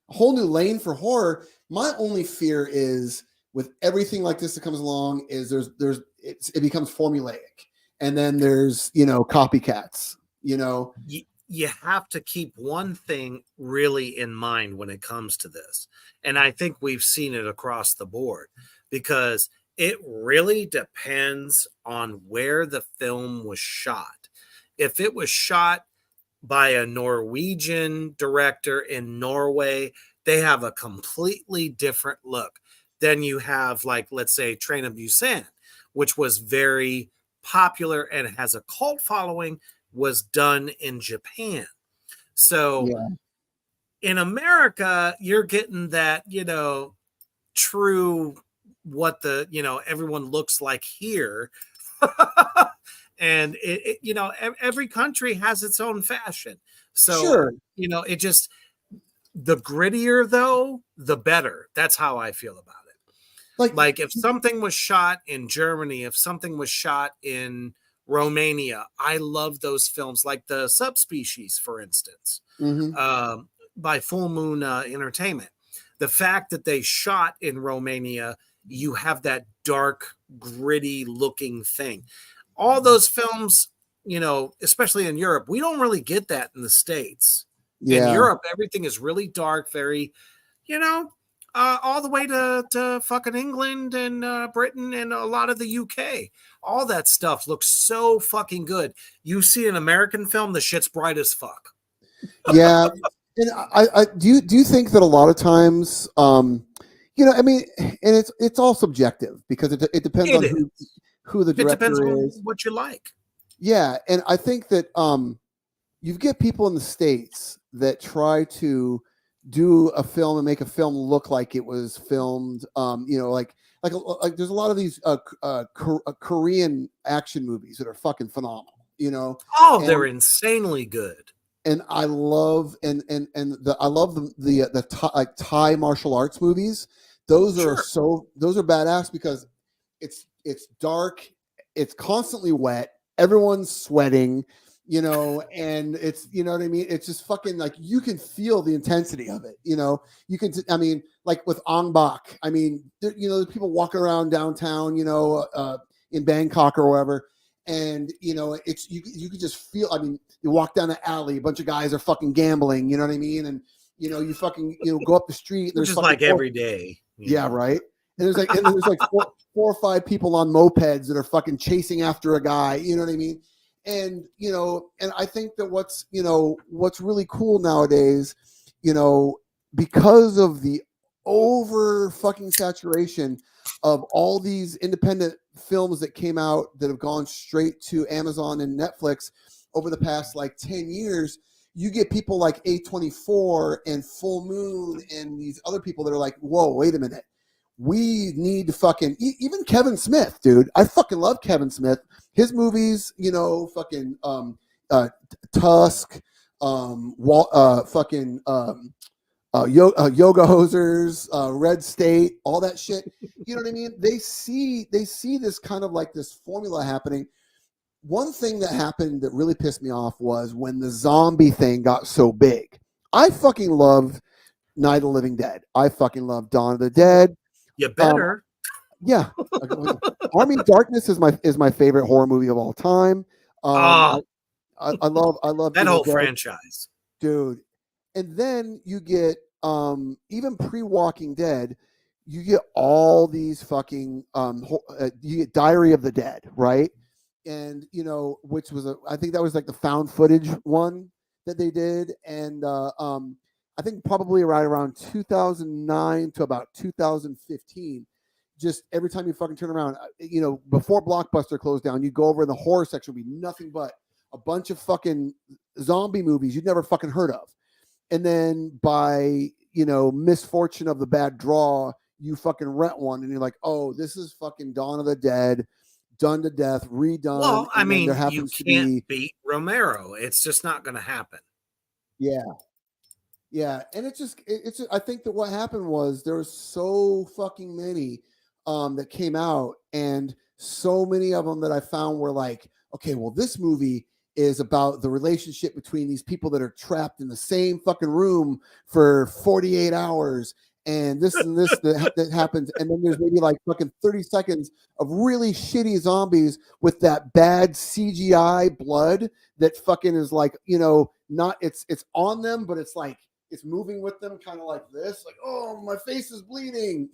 whole new lane for horror. My only fear is with everything like this that comes along is it becomes formulaic, and then there's copycats. You have to keep one thing really in mind when it comes to this. And I think we've seen it across the board because it really depends on where the film was shot. If it was shot by a Norwegian director in Norway, they have a completely different look than you have, like, let's say, Train of Busan, which was very popular and has a cult following, was done in Japan. So Yeah, in America, you're getting that, true what everyone looks like here. And every country has its own fashion. So, sure. it just, the grittier though, the better. That's how I feel about it. Like, Like if something was shot in Germany, if something was shot in Romania, I love those films, like the Subspecies, for instance, mhm. by Full Moon Entertainment. The fact that they shot in Romania, you have that dark, gritty looking thing. All those films, especially in Europe, we don't really get that in the States. In Yeah, Europe, everything is really dark, very, all the way to fucking England and Britain and a lot of the UK. All that stuff looks so fucking good. You see an American film, the shit's bright as fuck. yeah. And I do you think that a lot of times, I mean, and it's all subjective because it depends It on is. who the It depends director on is. what you like. Yeah, and I think that you get people in the States that try to do a film and make a film look like it was filmed, like there's a lot of these Korean action movies that are fucking phenomenal, Oh, they're and insanely good. I love I love the like Thai martial arts movies. Sure. Those are badass because it's dark, it's constantly wet, everyone's sweating, and it's what I mean. It's just fucking like you can feel the intensity of it. You can. I mean, like with Ong Bak. I mean, there's people walking around downtown, in Bangkok or wherever, and it's you can just feel. I mean, you walk down the alley, a bunch of guys are fucking gambling. You know what I mean? And you fucking go up the street. And Which there's is fucking like every day. yeah, right. And there's like four or five people on mopeds that are fucking chasing after a guy. You know what I mean? And and I think that what's really cool nowadays, because of the over fucking saturation of all these independent films that came out that have gone straight to Amazon and Netflix over the past like 10 years, you get people like A24 and Full Moon and these other people that are like, whoa, wait a minute. We need to fucking even Kevin Smith, dude. I fucking love Kevin Smith. His movies, fucking Tusk, fucking Yoga Hosers, Red State, all that shit. You know what I mean? They see this kind of like this formula happening. One thing that happened that really pissed me off was when the zombie thing got so big. I fucking loved Night of the Living Dead. I fucking love Dawn of the Dead. You Um, better. yeah, Army of Darkness is my favorite horror movie of all time. Oh, I love that Evil whole Dead, franchise. dude. And then you get even pre Walking Dead, you get all these fucking you get Diary of the Dead, right? And which was I think that was like the found footage one that they did, and I think probably right around 2009 to about 2015. Just every time you fucking turn around, before Blockbuster closed down, you go over in the horror section, would be nothing but a bunch of fucking zombie movies you'd never fucking heard of. And then by, misfortune of the bad draw, you fucking rent one and you're like, oh, this is fucking Dawn of the Dead, done to death, redone. Well, I And then there mean, you happens to can't be, beat Romero. It's just not going to happen. yeah. Yeah. And I think that what happened was there was so fucking many that came out, and so many of them that I found were like, okay, well, this movie is about the relationship between these people that are trapped in the same fucking room for 48 hours, and this and this that happens. And then there's maybe like fucking 30 seconds of really shitty zombies with that bad CGI blood that fucking is like, not, it's on them, but it's like, it's moving with them kind of like this, like, oh, my face is bleeding,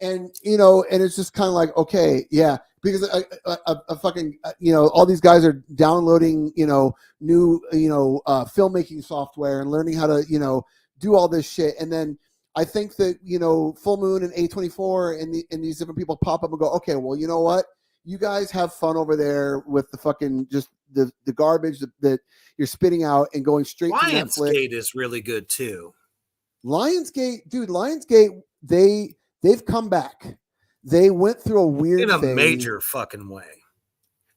and it's just kind of like, okay, yeah, because I fucking all these guys are downloading new filmmaking software and learning how to do all this shit. And then I think that Full Moon and A24 and these different people pop up and go, okay, well, you know what, you guys have fun over there with the fucking just the garbage that you're spitting out and going straight to Netflix. Lionsgate is really good too. Lionsgate, dude, they've come back. They went through a weird in a phase. major fucking way.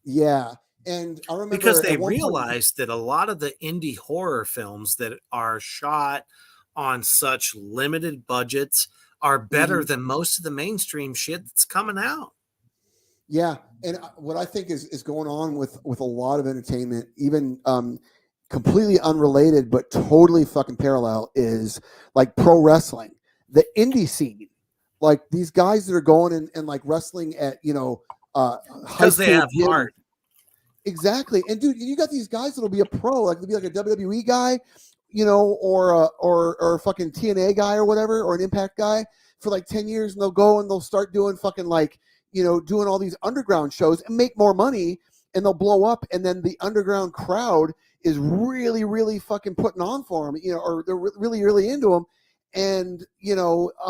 Yeah. And I remember because they realized that a lot of the indie horror films that are shot on such limited budgets are better than most of the mainstream shit that's coming out. Yeah. And what I think is going on with a lot of entertainment, even completely unrelated, but totally fucking parallel, is like pro wrestling, the indie scene. Like these guys that are going and like wrestling at, because they have heart. Exactly. And dude, you got these guys that'll be a pro, like they'll be like a WWE guy, or a fucking TNA guy or whatever, or an Impact guy for like 10 years, and they'll go and they'll start doing fucking like, doing all these underground shows and make more money, and they'll blow up. And then the underground crowd is really, really fucking putting on for them, or they're really, really into them. And, and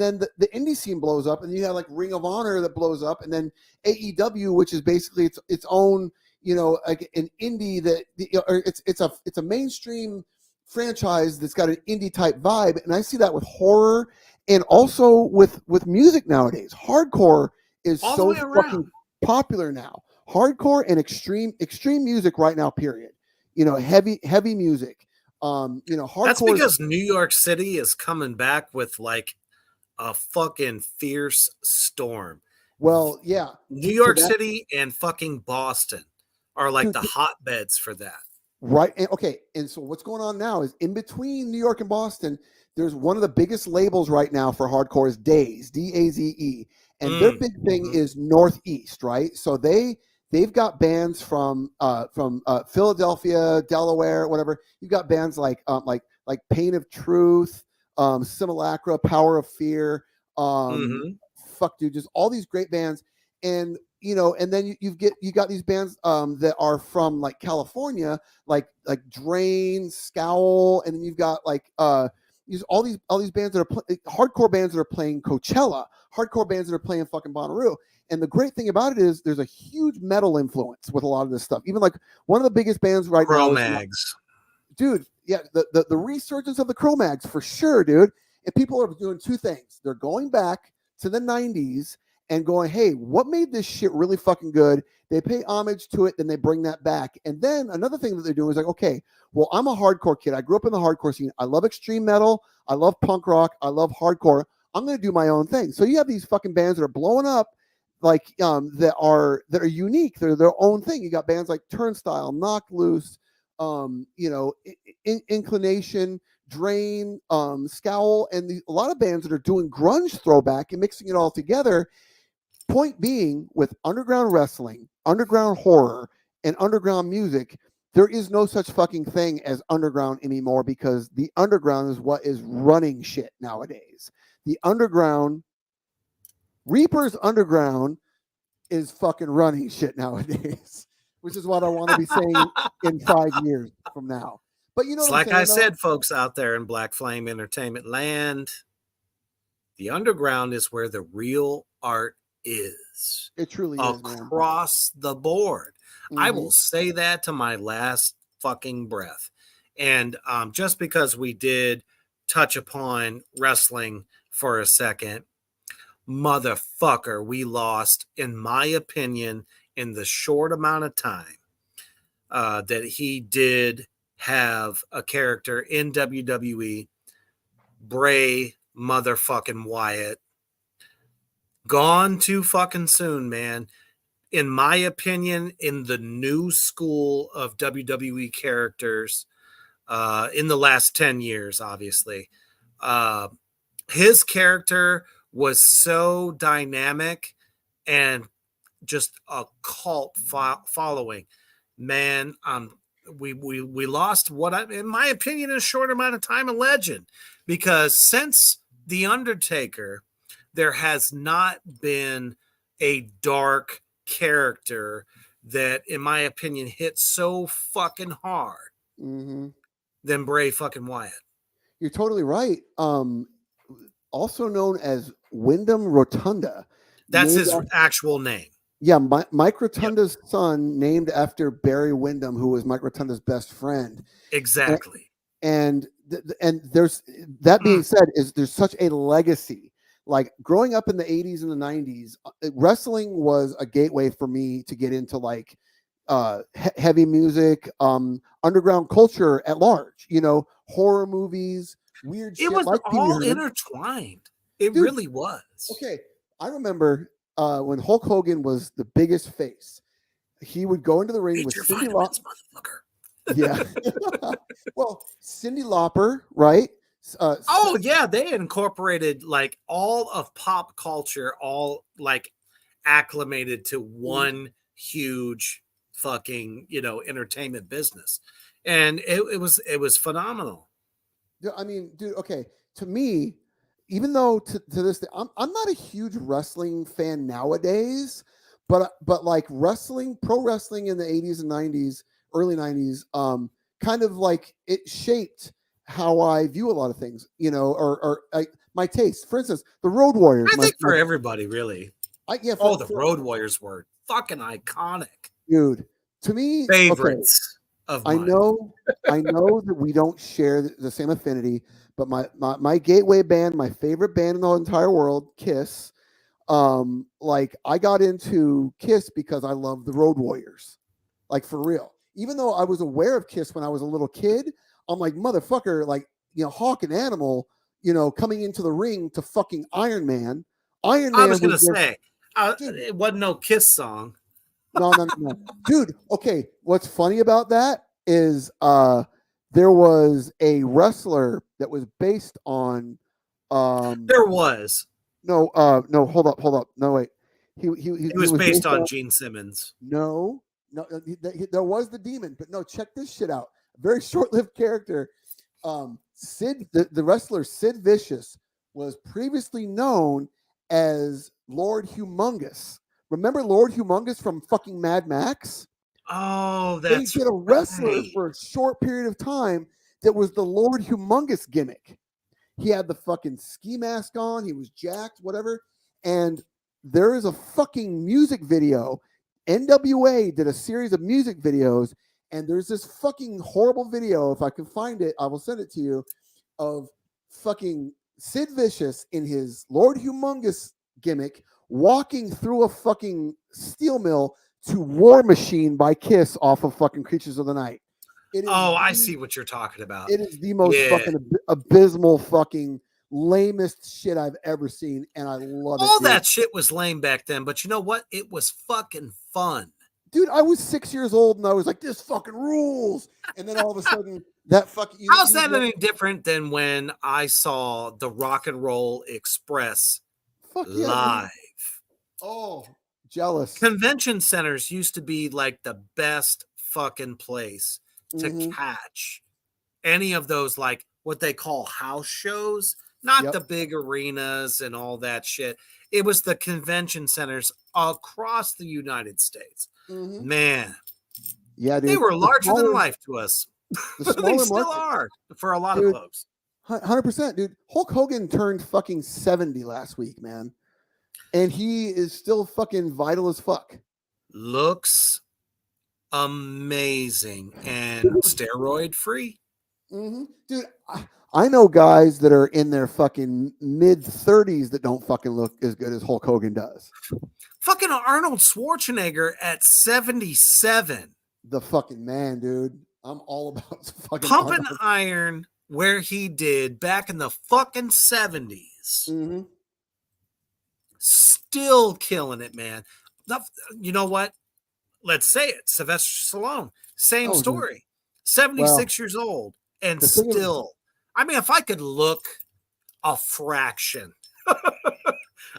then the indie scene blows up, and you have like Ring of Honor that blows up, and then AEW, which is basically its own, like an indie that, or it's a mainstream franchise that's got an indie type vibe. And I see that with horror and also with music nowadays. Hardcore is so fucking popular now. Hardcore and extreme music right now, period. Heavy music. Hardcore. That's because New York City is coming back with like a fucking fierce storm. Well, yeah. New York City and fucking Boston are like the hotbeds for that. Right. And okay. And so what's going on now is in between New York and Boston, there's one of the biggest labels right now for hardcore is Daze, DAZE. And their big thing is Northeast, right? So they've got bands from Philadelphia, Delaware, whatever. You've got bands like Pain of Truth, Simulacra, Power of Fear, fuck dude, just all these great bands. And and then you got these bands that are from like California, like Drain, Scowl, and then you've got like all these bands that are hardcore bands that are playing Coachella, hardcore bands that are playing fucking Bonnaroo. And the great thing about it is there's a huge metal influence with a lot of this stuff. Even like one of the biggest bands right now Cro-Mags. Dude, yeah, the resurgence of the Cro-Mags for sure, dude. And people are doing two things. They're going back to the 90s and going, hey, what made this shit really fucking good? They pay homage to it, then they bring that back. And then another thing that they're doing is like, okay, well, I'm a hardcore kid. I grew up in the hardcore scene. I love extreme metal. I love punk rock. I love hardcore. I'm going to do my own thing. So you have these fucking bands that are blowing up, like that are unique. They're their own thing. You got bands like Turnstile, Knock Loose, Inclination, Drain, Scowl, and a lot of bands that are doing grunge throwback and mixing it all together. Point being, with underground wrestling, underground horror, and underground music, there is no such fucking thing as underground anymore, because the underground is what is running shit nowadays. The underground, Reaper's Underground, is fucking running shit nowadays. which is what I want to be saying in 5 years from now. But you know It's what I'm like I saying, though? said, folks out there in Black Flame Entertainment Land, the underground is where the real art is. It truly is, man. Across the board. I Mhm. will say that to my last fucking breath. And just because we did touch upon wrestling for a second, motherfucker, we lost, in my opinion, in the short amount of time that he did have a character in WWE, Bray motherfucking Wyatt. Gone too fucking soon, man. In my opinion, in the new school of WWE characters, in the last 10 years, obviously, his character was so dynamic and just a cult following. Man, we lost what in my opinion, in a short amount of time, a legend, because since The Undertaker, there has not been a dark character that, in my opinion, hit so fucking hard Mhm. than Bray fucking Wyatt. You're totally right. Also known as Wyndham Rotunda. That's named his af- actual name. yeah, Mike Yep, Rotunda's son, named after Barry Wyndham, who was Mike Rotunda's best friend. And exactly. and there's that being said, is there's such a legacy. Like growing up in the 80s and the 90s, wrestling was a gateway for me to get into like heavy music, underground culture at large, horror movies, weird It shit was like Pee Wee all Herman. intertwined. It Dude, really was. okay, I remember when Hulk Hogan was the biggest face, he would go into the ring Eat with your Cyndi Lauper. vitamins, motherfucker. Yeah. Well, Cyndi Lauper, right? Oh yeah, they incorporated like all of pop culture, all like acclimated to one huge fucking entertainment business, and it was phenomenal. I mean, dude, okay. To me, even though to this day, I'm not a huge wrestling fan nowadays, but like wrestling, pro wrestling in the 80s and 90s, early 90s, kind of like it shaped how I view a lot of things, or my taste. For instance, the Road Warriors. I think for everybody, really. Yeah, The Road Warriors were fucking iconic. Dude, to me, Favorites of I mine. I know that we don't share the same affinity, but my gateway band, my favorite band in the entire world, Kiss. Like I got into Kiss because I love the Road Warriors, like for real. Even though I was aware of Kiss when I was a little kid, I'm like motherfucker, like Hawk and Animal, coming into the ring to fucking Iron Man. Iron Man I was gonna their, say, it wasn't no Kiss song. no. Dude, okay. What's funny about that is there was a wrestler that was based on There was. no, hold up. No, wait. He It was was based based on on Gene Simmons. no, there was the demon, but no, check this shit out. Very short-lived character. Sid, the wrestler Sid Vicious, was previously known as Lord Humongous. Remember Lord Humongous from fucking Mad Max? Oh, They that's did a wrestler right. for a short period of time that was the Lord Humongous gimmick. He had the fucking ski mask on, he was jacked, whatever. And there is a fucking music video. NWA did a series of music videos, and there's this fucking horrible video. If I can find it, I will send it to you, of fucking Sid Vicious in his Lord Humongous gimmick walking through a fucking steel mill to War Machine by Kiss off of fucking Creatures of the Night. I see what you're talking about. It is the most fucking abysmal, fucking lamest shit I've ever seen, and I love it. All that shit was lame back then, but you know what? It was fucking fun. Dude, I was 6 years old and I was like, this fucking rules. And then all of a sudden, that fucking. How's that any different than when I saw the Rock and Roll Express live? Oh, jealous. Convention centers used to be like the best fucking place to catch any of those, like what they call house shows, not the big arenas and all that shit. It was the convention centers across the United States. Man, Yeah, They dude. were larger than life to us. The They smaller still market, are for a lot of dude. folks. 100%, dude. Hulk Hogan turned fucking 70 last week, man, and he is still fucking vital as fuck. Looks amazing and steroid free. Dude, I know guys that are in their fucking mid 30s that don't fucking look as good as Hulk Hogan does. Fucking Arnold Schwarzenegger at 77. The fucking man, dude. I'm all about fucking Pumping Arnold. iron where he did back in the fucking 70s. Still killing it, man. You know what? Let's say it. Sylvester Stallone, same story. 76 years old and still. I mean, if I could look a fraction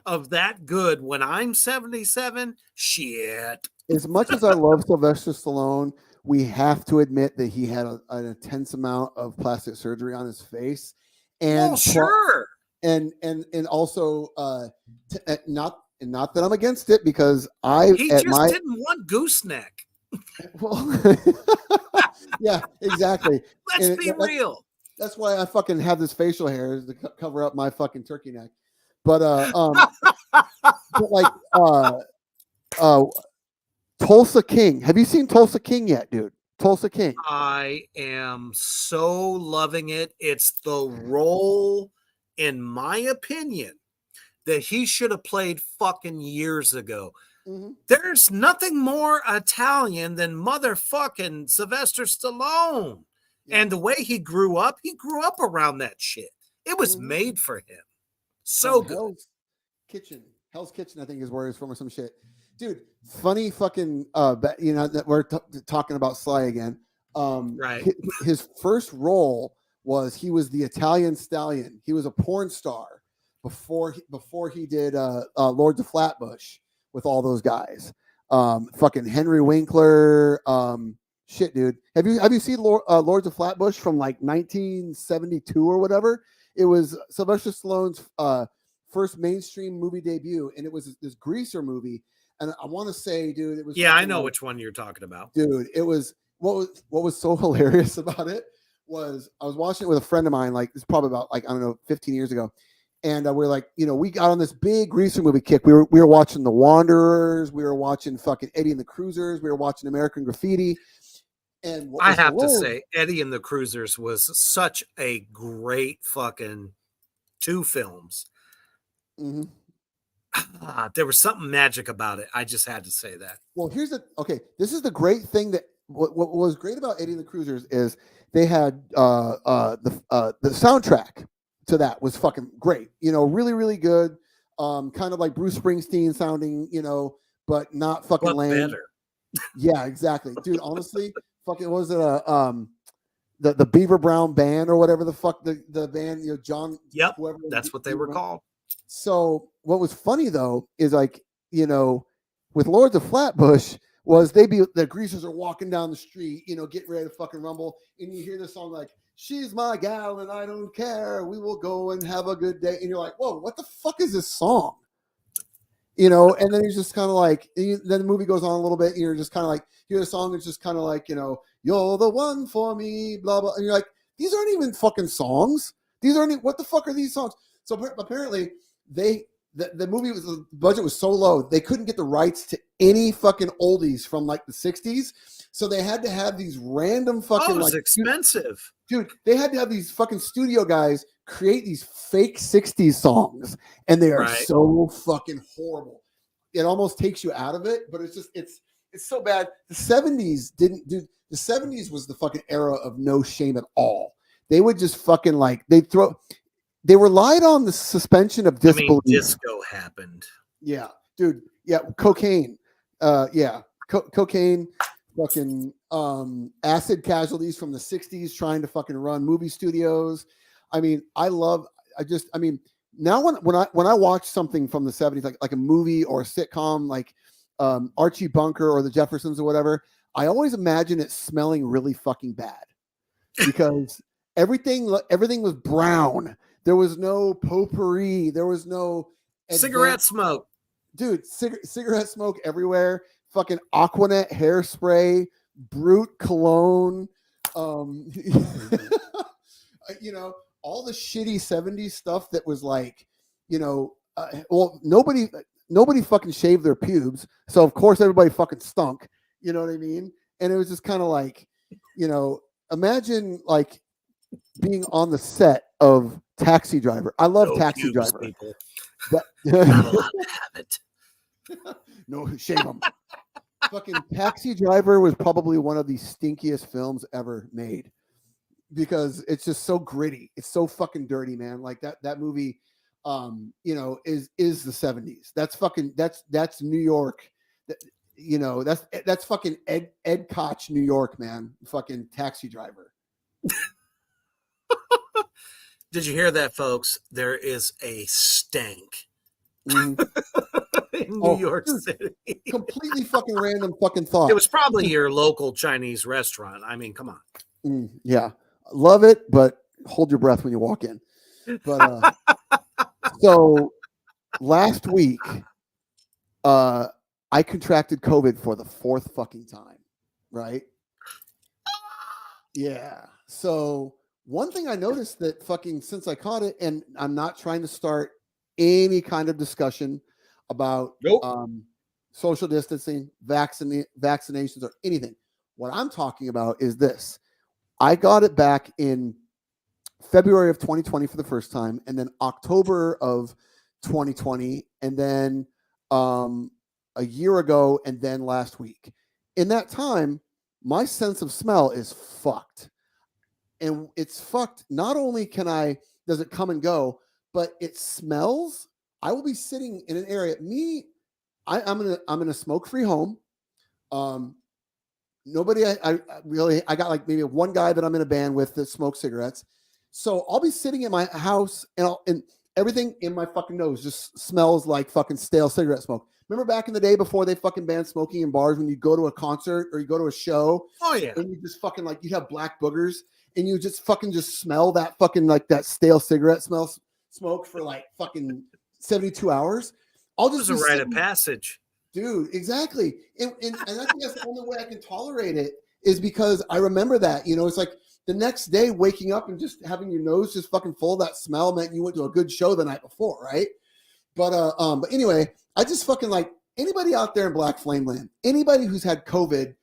of that good when I'm 77, shit. As much as I love Sylvester Stallone, we have to admit that he had an intense amount of plastic surgery on his face, and sure, and also not that I'm against it, because he just didn't want gooseneck. Well, yeah, exactly. Let's be real. That's why I fucking have this facial hair, is to cover up my fucking turkey neck. But but like Tulsa King. Have you seen Tulsa King yet, dude? Tulsa King. I am so loving it. It's the role, in my opinion, that he should have played fucking years ago. There's nothing more Italian than motherfucking Sylvester Stallone. Yeah. And the way he grew up around that shit. It was made for him. So good. Hell's Kitchen, I think, is where he's from, or some shit. Dude, funny fucking, you know, that we're talking about Sly again. Right. His first role was, he was the Italian Stallion. He was a porn star before he did Lords of Flatbush with all those guys. Fucking Henry Winkler. Shit, dude. Have you seen Lords of Flatbush from like 1972 or whatever? It was Sylvester Stallone's first mainstream movie debut, and it was this greaser movie. And I want to say, dude, it was. Yeah, I know which one you're talking about, dude. It was what was so hilarious about it was, I was watching it with a friend of mine. Like, it's probably about, like, I don't know, 15 years ago. And we're like, you know, we got on this big greaser movie kick. We were watching The Wanderers. We were watching fucking Eddie and the Cruisers. We were watching American Graffiti. And I have to say, Eddie and the Cruisers was such a great fucking two films. There was something magic about it. I just had to say that. Well, this is the great thing, that what was great about Eddie and the Cruisers is they had the soundtrack to that was fucking great. You know, really, really good. Kind of like Bruce Springsteen sounding, you know, but not fucking lame. Better. Yeah, exactly. Dude, honestly, fucking, what was it, the Beaver Brown Band or whatever the fuck the band, you know, John. Yep, that's what they were called. So what was funny though is, like, you know, with Lords of Flatbush, was the greasers are walking down the street, you know, getting ready to fucking rumble, and you hear the song like, "She's my gal and I don't care, we will go and have a good day," and you're like, whoa, what the fuck is this song? You know, and then he's just kind of like, then the movie goes on a little bit, and you're just kind of like, hear the song, it's just kind of like, you know, "You're the one for me," blah blah, and you're like, these aren't even fucking songs. These aren't, what the fuck are these songs? So apparently the movie the budget was so low, they couldn't get the rights to any fucking oldies from like the 60s, so they had to have these random fucking, it was like expensive. Dude, they had to have these fucking studio guys create these fake 60s songs, and they are so fucking horrible. It almost takes you out of it, but it's just, it's so bad. The 70s didn't do, the 70s was the fucking era of no shame at all. They would just fucking, like, they relied on the suspension of disbelief. I mean, disco happened. Yeah, dude. Yeah, cocaine. Cocaine. Fucking acid casualties from the 60s trying to fucking run movie studios. I mean, now when I watch something from the 70s, like a movie or a sitcom, like Archie Bunker or the Jeffersons or whatever, I always imagine it smelling really fucking bad, because everything was brown. There was no potpourri. There was no cigarette smoke. Dude, cigarette smoke everywhere. Fucking Aquanet hairspray. Brute cologne, you know, all the shitty 70s stuff that was like, you know, well, nobody fucking shaved their pubes, so of course everybody fucking stunk. You know what I mean? And it was just kind of like, you know, imagine like being on the set of Taxi Driver. I love Taxi pubes, Driver. people. That, Not allowed to have it. no, shame them. Fucking Taxi Driver was probably one of the stinkiest films ever made because it's just so gritty. It's so fucking dirty, man. Like that movie, you know, is the 70s. That's fucking that's New York. You know, that's fucking Ed Koch, New York, man. Fucking Taxi Driver. Did you hear that, folks? There is a stank in New York City. Completely fucking random fucking thought. It was probably your local Chinese restaurant. I mean, come on. Yeah, love it, but hold your breath when you walk in. But so last week, I contracted COVID for the 4th fucking time, right? Yeah. So one thing I noticed that fucking since I caught it, and I'm not trying to start any kind of discussion about social distancing, vaccinations, or anything. What I'm talking about is this. I got it back in February of 2020 for the first time, and then October of 2020, and then a year ago, and then last week. In that time, my sense of smell is fucked. And it's fucked. Not only does it come and go, but it smells. I will be sitting in an area. I'm in a smoke-free home. Nobody, I got like maybe one guy that I'm in a band with that smokes cigarettes. So I'll be sitting in my house and everything in my fucking nose just smells like fucking stale cigarette smoke. Remember back in the day before they fucking banned smoking in bars, when you go to a concert or you go to a show? Oh yeah. And you just fucking like, you have black boogers and you just fucking just smell that fucking like that stale cigarette smoke for like fucking 72 hours. I'll just be a rite of passage. Dude, exactly. And I think that's the only way I can tolerate it is because I remember that, you know, it's like the next day waking up and just having your nose just fucking full of that smell meant you went to a good show the night before, right? But anyway, I just fucking like anybody out there in Black Flame Land, anybody who's had COVID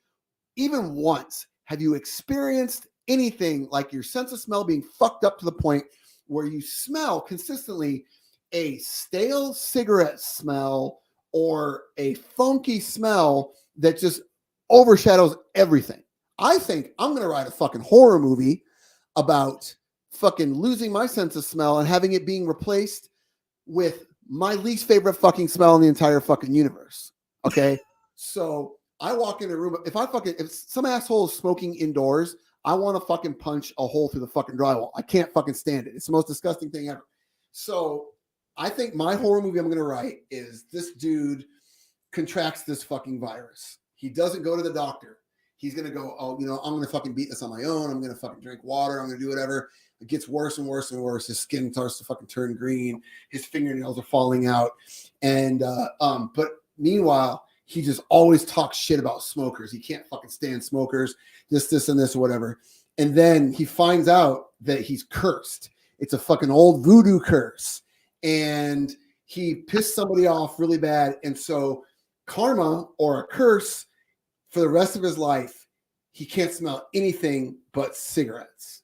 even once, have you experienced anything like your sense of smell being fucked up to the point where you smell consistently a stale cigarette smell or a funky smell that just overshadows everything? I think I'm going to write a fucking horror movie about fucking losing my sense of smell and having it being replaced with my least favorite fucking smell in the entire fucking universe. Okay. So I walk in a room. If some asshole is smoking indoors, I want to fucking punch a hole through the fucking drywall. I can't fucking stand it. It's the most disgusting thing ever. So I think my horror movie I'm going to write is this dude contracts this fucking virus. He doesn't go to the doctor. He's going to go, oh, you know, I'm going to fucking beat this on my own. I'm going to fucking drink water. I'm going to do whatever. It gets worse and worse and worse. His skin starts to fucking turn green. His fingernails are falling out. And, but meanwhile, he just always talks shit about smokers. He can't fucking stand smokers, this, and this, or whatever. And then he finds out that he's cursed. It's a fucking old voodoo curse. And he pissed somebody off really bad. And so karma or a curse for the rest of his life, he can't smell anything but cigarettes.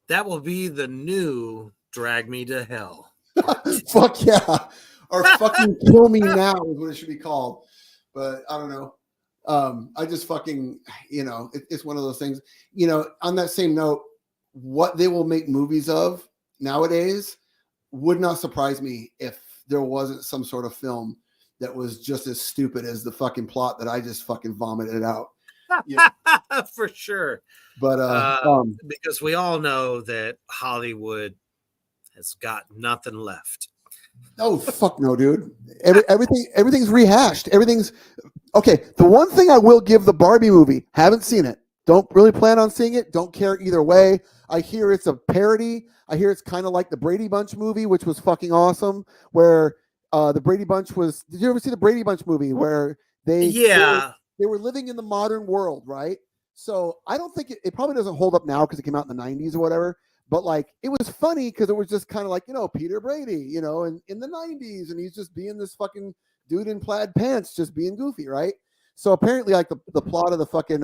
That will be the new Drag Me to Hell. Fuck yeah. Or fucking Kill Me Now is what it should be called. But I don't know. I just fucking, you know, it's one of those things. You know, on that same note, what they will make movies of nowadays would not surprise me if there wasn't some sort of film that was just as stupid as the fucking plot that I just fucking vomited out. Yeah. For sure. But because we all know that Hollywood has got nothing left. Oh fuck no, dude. Everything's rehashed. Everything's okay. The one thing I will give the Barbie movie, haven't seen it. Don't really plan on seeing it. Don't care either way. I hear it's a parody. I hear it's kind of like the Brady Bunch movie, which was fucking awesome. Where the Brady Bunch was. Did you ever see the Brady Bunch movie where they? Yeah, they were living in the modern world, right? So I don't think it probably doesn't hold up now because it came out in the 90s or whatever. But like it was funny because it was just kind of like, Peter Brady, in the 90s, and he's just being this fucking dude in plaid pants, just being goofy, right? So apparently, like the plot of the fucking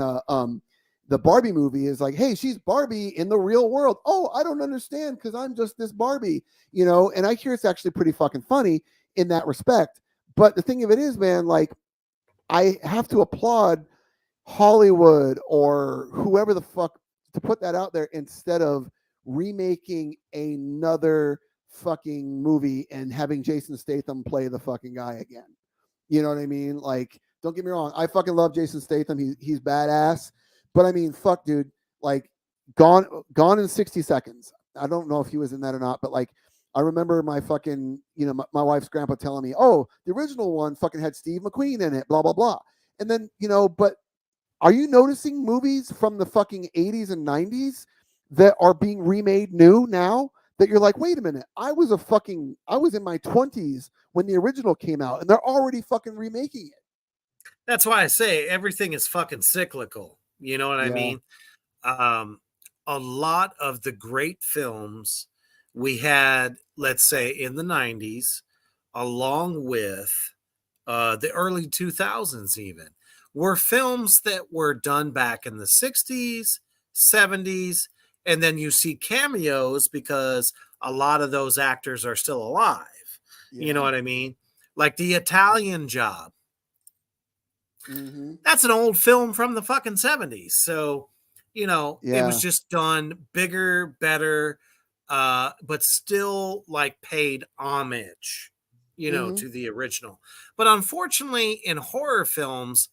the Barbie movie is like, hey, she's Barbie in the real world. Oh, I don't understand because I'm just this Barbie, and I hear it's actually pretty fucking funny in that respect. But the thing of it is, man, like I have to applaud Hollywood or whoever the fuck to put that out there instead of remaking another fucking movie and having Jason Statham play the fucking guy again. You know what I mean? Like, don't get me wrong, I fucking love Jason Statham. He's badass. But I mean, fuck, dude. Like, gone in 60 seconds. I don't know if he was in that or not, but like, I remember my fucking, my wife's grandpa telling me, oh, the original one fucking had Steve McQueen in it, blah, blah, blah. And then, but are you noticing movies from the fucking 80s and 90s that are being remade new now? That you're like, wait a minute, I was in my 20s when the original came out, and they're already fucking remaking it. That's why I say everything is fucking cyclical. You know what I mean? A lot of the great films we had, let's say in the 90s, along with the early 2000s even, were films that were done back in the 60s, 70s, and then you see cameos because a lot of those actors are still alive. Yeah. You know what I mean? Like The Italian Job. Mm-hmm. That's an old film from the fucking 70s. So, it was just done bigger, better, but still like paid homage, to the original. But unfortunately, in horror films,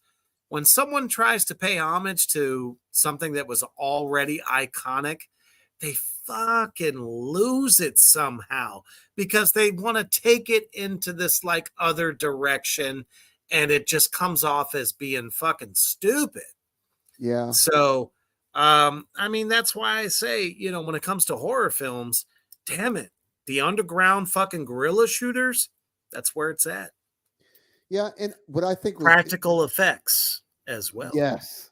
when someone tries to pay homage to something that was already iconic, they fucking lose it somehow because they want to take it into this like other direction, and it just comes off as being fucking stupid. Yeah. So, I mean, that's why I say, when it comes to horror films, damn it, the underground fucking guerrilla shooters, that's where it's at. Yeah, and what I think was practical effects as well. Yes.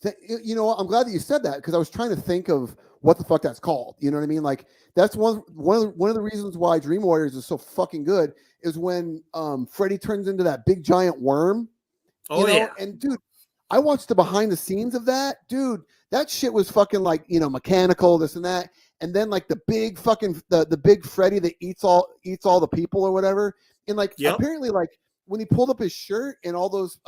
I'm glad that you said that because I was trying to think of what the fuck that's called. You know what I mean? Like that's one of the reasons why Dream Warriors is so fucking good is when Freddy turns into that big giant worm. Oh yeah. And dude, I watched the behind the scenes of that. Dude, that shit was fucking like, mechanical, this and that. And then like the big fucking the big Freddy that eats all the people or whatever. And like apparently like when he pulled up his shirt and all those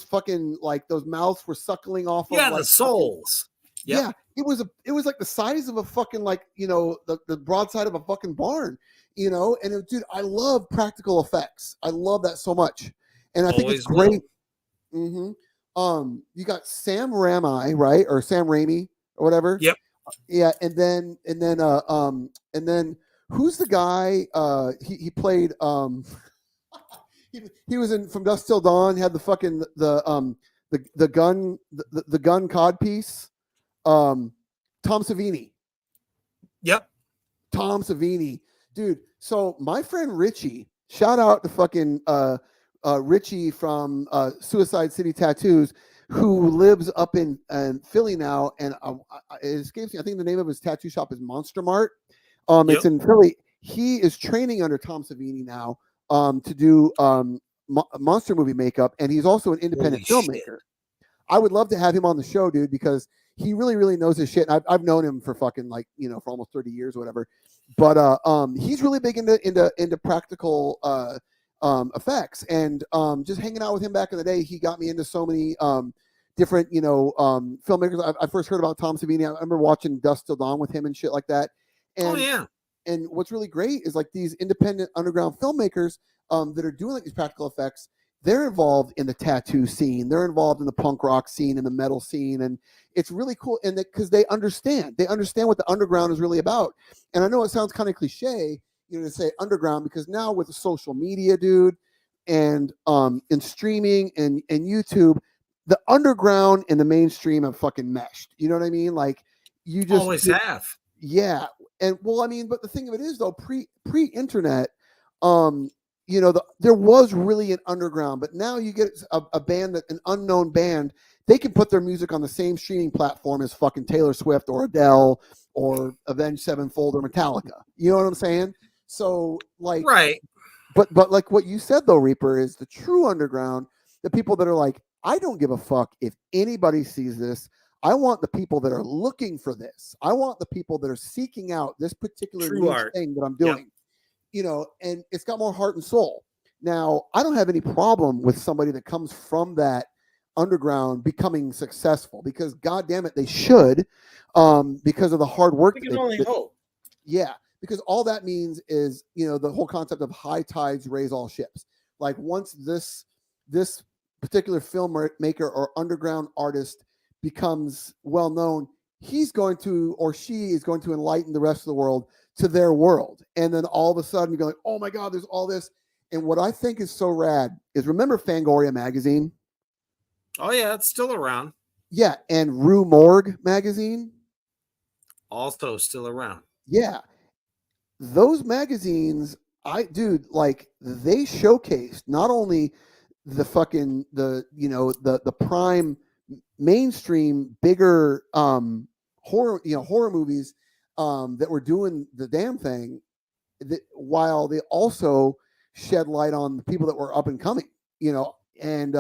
fucking like those mouths were suckling off of like the souls. Yeah, it was like the size of a fucking like the broadside of a fucking barn, and dude, I love practical effects. I love that so much, and I think it's great. Mm-hmm. You got Sam Raimi, right, or Sam Raimi or whatever. Yep. Yeah, and then who's the guy? He played he was in From Dusk Till Dawn. Had the fucking the gun codpiece. Tom Savini. Yep. Tom Savini, dude. So my friend Richie, shout out to fucking Richie from Suicide City Tattoos, who lives up in Philly now, and it escapes me. I think the name of his tattoo shop is Monster Mart. It's in Philly. He is training under Tom Savini now to do monster movie makeup, and he's also an independent filmmaker. I would love to have him on the show, dude, because he really, really knows his shit. And I've known him for fucking like, for almost 30 years or whatever. But he's really big into practical effects. And just hanging out with him back in the day, he got me into so many different, filmmakers. I first heard about Tom Savini. I remember watching Dusk Till Dawn with him and shit like that. And, And what's really great is like these independent underground filmmakers that are doing like these practical effects. They're involved in the tattoo scene. They're involved in the punk rock scene and the metal scene. And it's really cool. And because they understand what the underground is really about. And I know it sounds kind of cliche, to say underground, because now with the social media, dude, and in streaming and YouTube, the underground and the mainstream have fucking meshed. You know what I mean? Like you just always have. Yeah. And well, I mean, but the thing of it is though, pre-internet, there was really an underground, but now you get a band an unknown band. They can put their music on the same streaming platform as fucking Taylor Swift or Adele or Avenged Sevenfold or Metallica. You know what I'm saying? So like, Right. but like what you said though, Reaper, is the true underground. The people that are like, I don't give a fuck if anybody sees this. I want the people that are looking for this. I want the people that are seeking out this particular True niche art. thing that I'm Yep. doing. And it's got more heart and soul. Now, I don't have any problem with somebody that comes from that underground becoming successful, because God damn it, they should, because of the hard work. We can only hope. Yeah, because all that means is, the whole concept of high tides raise all ships. Like once this particular filmmaker or underground artist becomes well known, he's going to, or she is going to enlighten the rest of the world to their world. And then all of a sudden you go like, oh my God, there's all this. And what I think is so rad is, remember Fangoria magazine? Oh yeah, it's still around. Yeah. And Rue Morgue magazine? Also still around. Yeah. Those magazines, like they showcased not only the fucking, the prime mainstream bigger horror movies that were doing the damn thing, while they also shed light on the people that were up and coming, and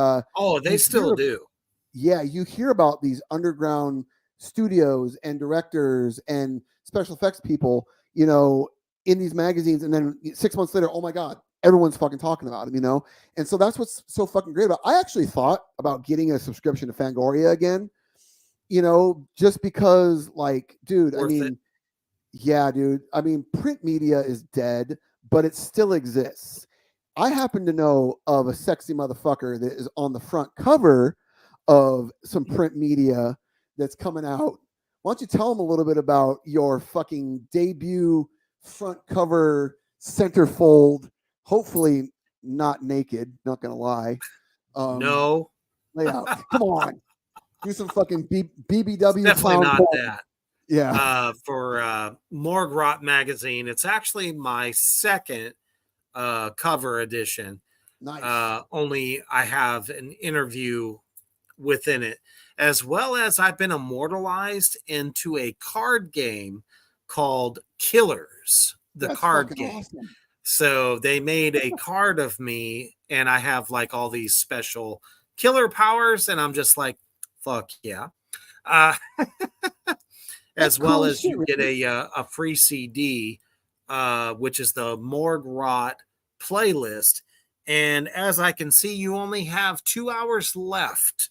they still do. Yeah, you hear about these underground studios and directors and special effects people, in these magazines, and then 6 months later, oh my God, everyone's fucking talking about them, and so that's what's so fucking great about. I actually thought about getting a subscription to Fangoria again, just because, like, dude, Worth it. Yeah, dude. I mean, print media is dead, but it still exists. I happen to know of a sexy motherfucker that is on the front cover of some print media that's coming out. Why don't you tell them a little bit about your fucking debut front cover centerfold, hopefully not naked, not gonna lie. No. Layout. Come on. Do some fucking BBW. Definitely not porn. that. Yeah. For Morgue Rot magazine, it's actually my second cover edition. Nice. Only I have an interview within it, as well as I've been immortalized into a card game called Killers, the That's card game. Awesome. So they made a card of me, and I have like all these special killer powers, and I'm just like, fuck yeah. As well as you get a free CD, which is the Morgue Rot playlist. And as I can see, you only have 2 hours left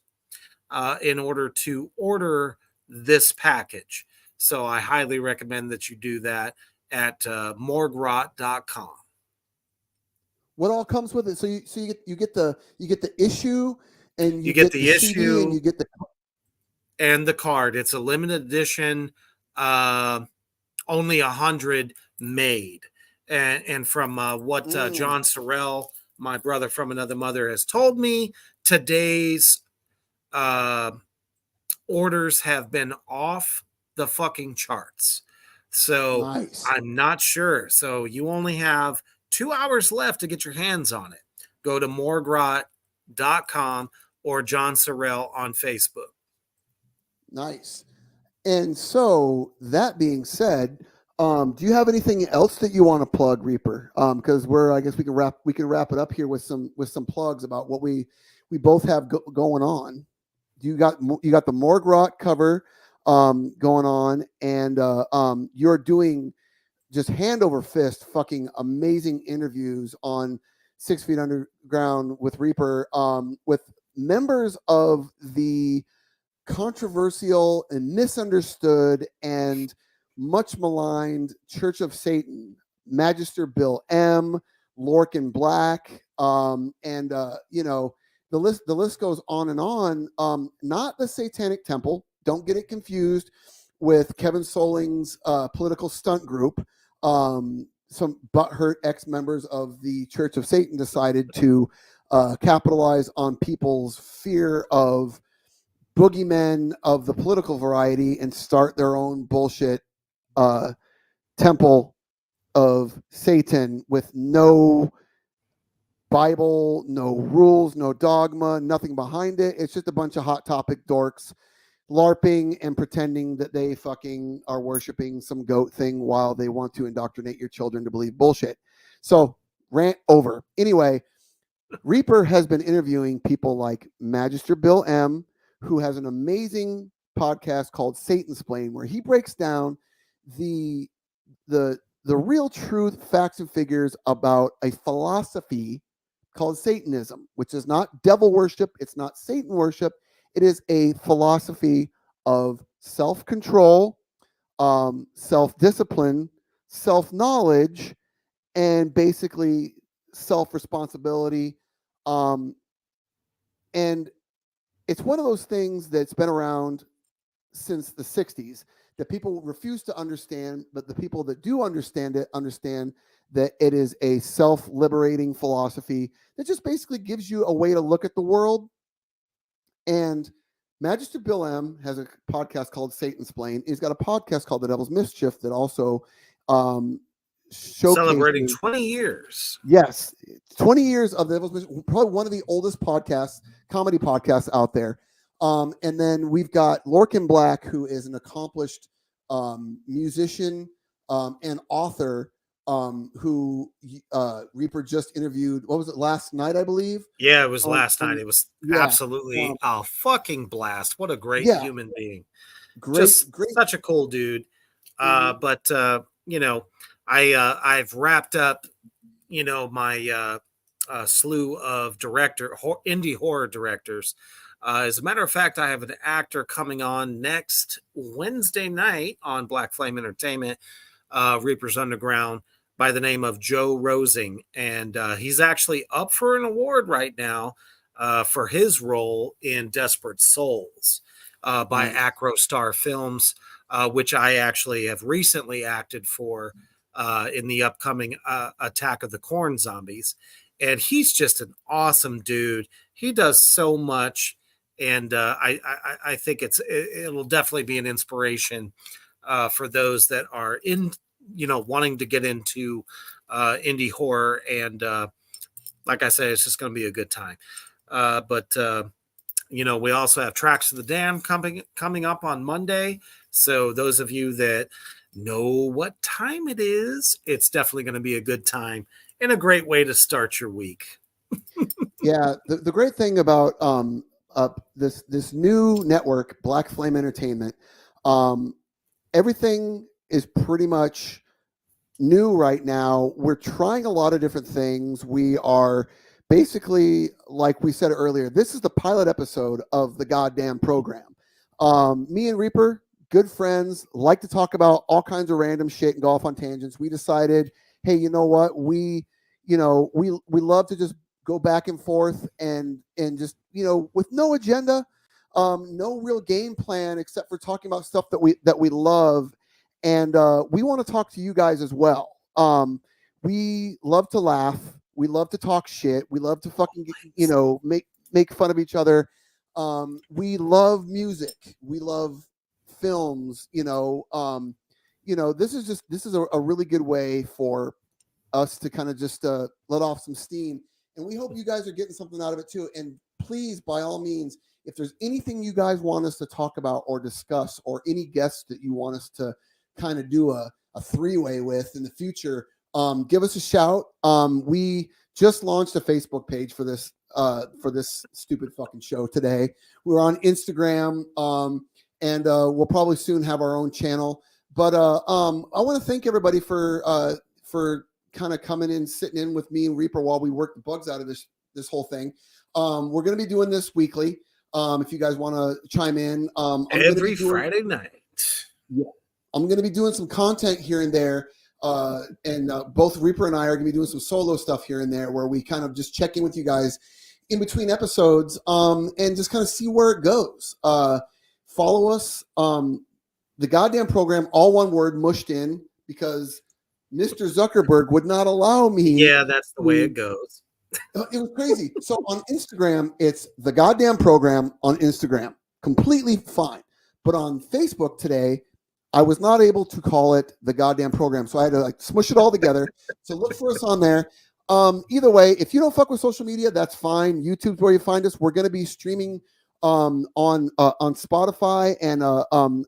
in order to order this package. So I highly recommend that you do that at morguerot.com. What all comes with it? So you get the issue, and you get the CD, issue, and you get the card. It's a limited edition, only 100 made. And from what John Sorrell, my brother from another mother, has told me, today's orders have been off the fucking charts. So nice. I'm not sure. So you only have 2 hours left to get your hands on it. Go to morguerot.com or John Sorrell on Facebook. Nice. And so that being said, do you have anything else that you want to plug, Reaper? Because I guess we can wrap it up here with some plugs about what we both have going on. You got the Morgue Rot cover going on, and you're doing just hand over fist fucking amazing interviews on 6 Feet Underground with Reaper, with members of the controversial and misunderstood and much maligned Church of Satan, Magister Bill M, Lorcan Black, and the list goes on and on. Not the Satanic Temple. Don't get it confused with Kevin Solling's political stunt group. Some butthurt ex-members of the Church of Satan decided to capitalize on people's fear of boogeymen of the political variety and start their own bullshit temple of Satan with no Bible, no rules, no dogma, nothing behind it. It's just a bunch of hot topic dorks LARPing and pretending that they fucking are worshiping some goat thing while they want to indoctrinate your children to believe bullshit. So, rant over. Anyway, Reaper has been interviewing people like Magister Bill M., who has an amazing podcast called Satansplain, where he breaks down the real truth, facts, and figures about a philosophy called Satanism, which is not devil worship, it's not Satan worship. It is a philosophy of self-control, self-discipline, self-knowledge, and basically self-responsibility. And it's one of those things that's been around since the 60s that people refuse to understand, but the people that do understand it understand that it is a self-liberating philosophy that just basically gives you a way to look at the world. And Magister Bill M. has a podcast called Satansplain. He's got a podcast called The Devil's Mischief that also showcases celebrating 20 years. Yes, 20 years of The Devil's Mischief, probably one of the oldest podcasts, comedy podcasts out there. And then we've got Lorcan Black, who is an accomplished musician and author, who Reaper just interviewed. What was it, last night, I believe? Yeah, it was last night. It was absolutely a fucking blast. What a great human being. Great. Such a cool dude. But you know, I've wrapped up, you know, my slew of indie horror directors. As a matter of fact, I have an actor coming on next Wednesday night on Black Flame Entertainment, Reaper's Underground, by the name of Joe Rosing. And he's actually up for an award right now for his role in Desperate Souls by Acrostar Films, which I actually have recently acted for in the upcoming Attack of the Corn Zombies. And he's just an awesome dude. He does so much. And I think it'll definitely be an inspiration for those that are wanting to get into indie horror. And like I said, it's just going to be a good time. But we also have Tracks of the Damned coming up on Monday. So those of you that know what time it is, it's definitely going to be a good time and a great way to start your week. Yeah, the great thing about this new network, Black Flame Entertainment, everything is pretty much new right now. We're trying a lot of different things. We are basically, like we said earlier, this is the pilot episode of the goddamn program. Me and Reaper, good friends, like to talk about all kinds of random shit and go off on tangents. We decided, hey, you know what? We love to just go back and forth and just, with no agenda, no real game plan except for talking about stuff that we love. And we want to talk to you guys as well. We love to laugh. We love to talk shit. We love to fucking, make fun of each other. We love music. We love films. This is a really good way for us to kind of just let off some steam. And we hope you guys are getting something out of it too. And please, by all means, if there's anything you guys want us to talk about or discuss, or any guests that you want us to kind of do a three-way with in the future, give us a shout. We just launched a Facebook page for this stupid fucking show today. We're on Instagram, and we'll probably soon have our own channel. But I want to thank everybody for kind of coming in, sitting in with me and Reaper while we work the bugs out of this whole thing. We're going to be doing this weekly. If you guys want to chime in, every Friday night. Yeah, I'm going to be doing some content here and there. And both Reaper and I are going to be doing some solo stuff here and there where we kind of just check in with you guys in between episodes, and just kind of see where it goes. Follow us. The goddamn program, all one word, mushed in, because Mr. Zuckerberg would not allow me. Yeah, that's the way it goes. It was crazy. So on Instagram, it's the goddamn program on Instagram. Completely fine. But on Facebook today, I was not able to call it the goddamn program. So I had to smush it all together. So look for us on there. Either way, if you don't fuck with social media, that's fine. YouTube's where you find us. We're going to be streaming on Spotify and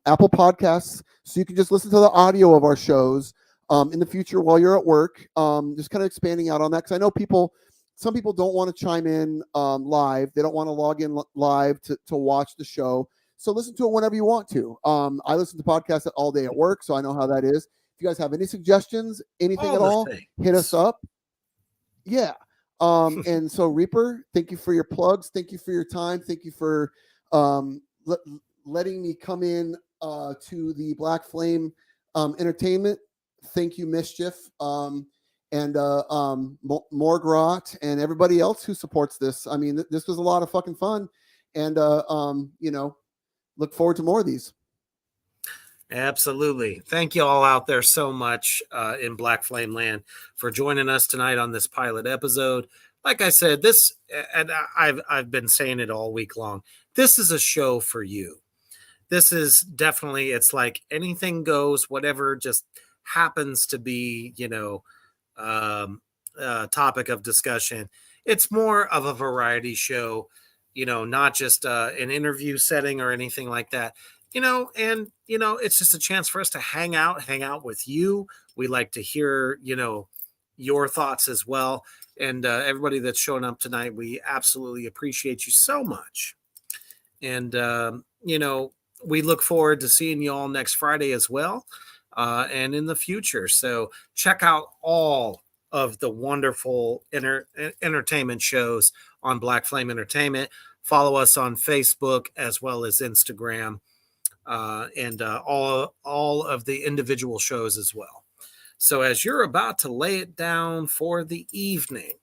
Apple Podcasts, so you can just listen to the audio of our shows in the future while you're at work. Just kind of expanding out on that, because I know some people don't want to chime in live. They don't want to log in live to watch the show. So listen to it whenever you want to. I listen to podcasts all day at work, so I know how that is. If you guys have any suggestions, anything at all, hit us up. Yeah. And so Reaper, thank you for your plugs. Thank you for your time. Thank you for letting me come in to the Black Flame Entertainment. Thank you, Mischief, and Morgrot, and everybody else who supports this. I mean, this was a lot of fucking fun, and look forward to more of these. Absolutely. Thank you all out there so much in Black Flame Land for joining us tonight on this pilot episode. Like I said, this, and I've been saying it all week long, this is a show for you. This is definitely, it's like anything goes, whatever just happens to be, topic of discussion. It's more of a variety show, not just an interview setting or anything like that. It's just a chance for us to hang out with you. We like to hear, your thoughts as well. And everybody that's showing up tonight, we absolutely appreciate you so much. And, we look forward to seeing you all next Friday as well, and in the future. So check out all of the wonderful entertainment shows on Black Flame Entertainment. Follow us on Facebook as well as Instagram. And all of the individual shows as well. So as you're about to lay it down for the evening,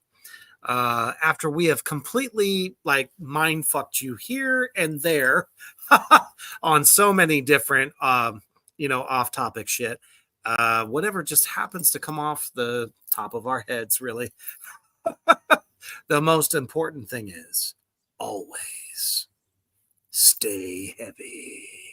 after we have completely mind fucked you here and there on so many different off topic shit, whatever just happens to come off the top of our heads, really. The most important thing is always stay heavy.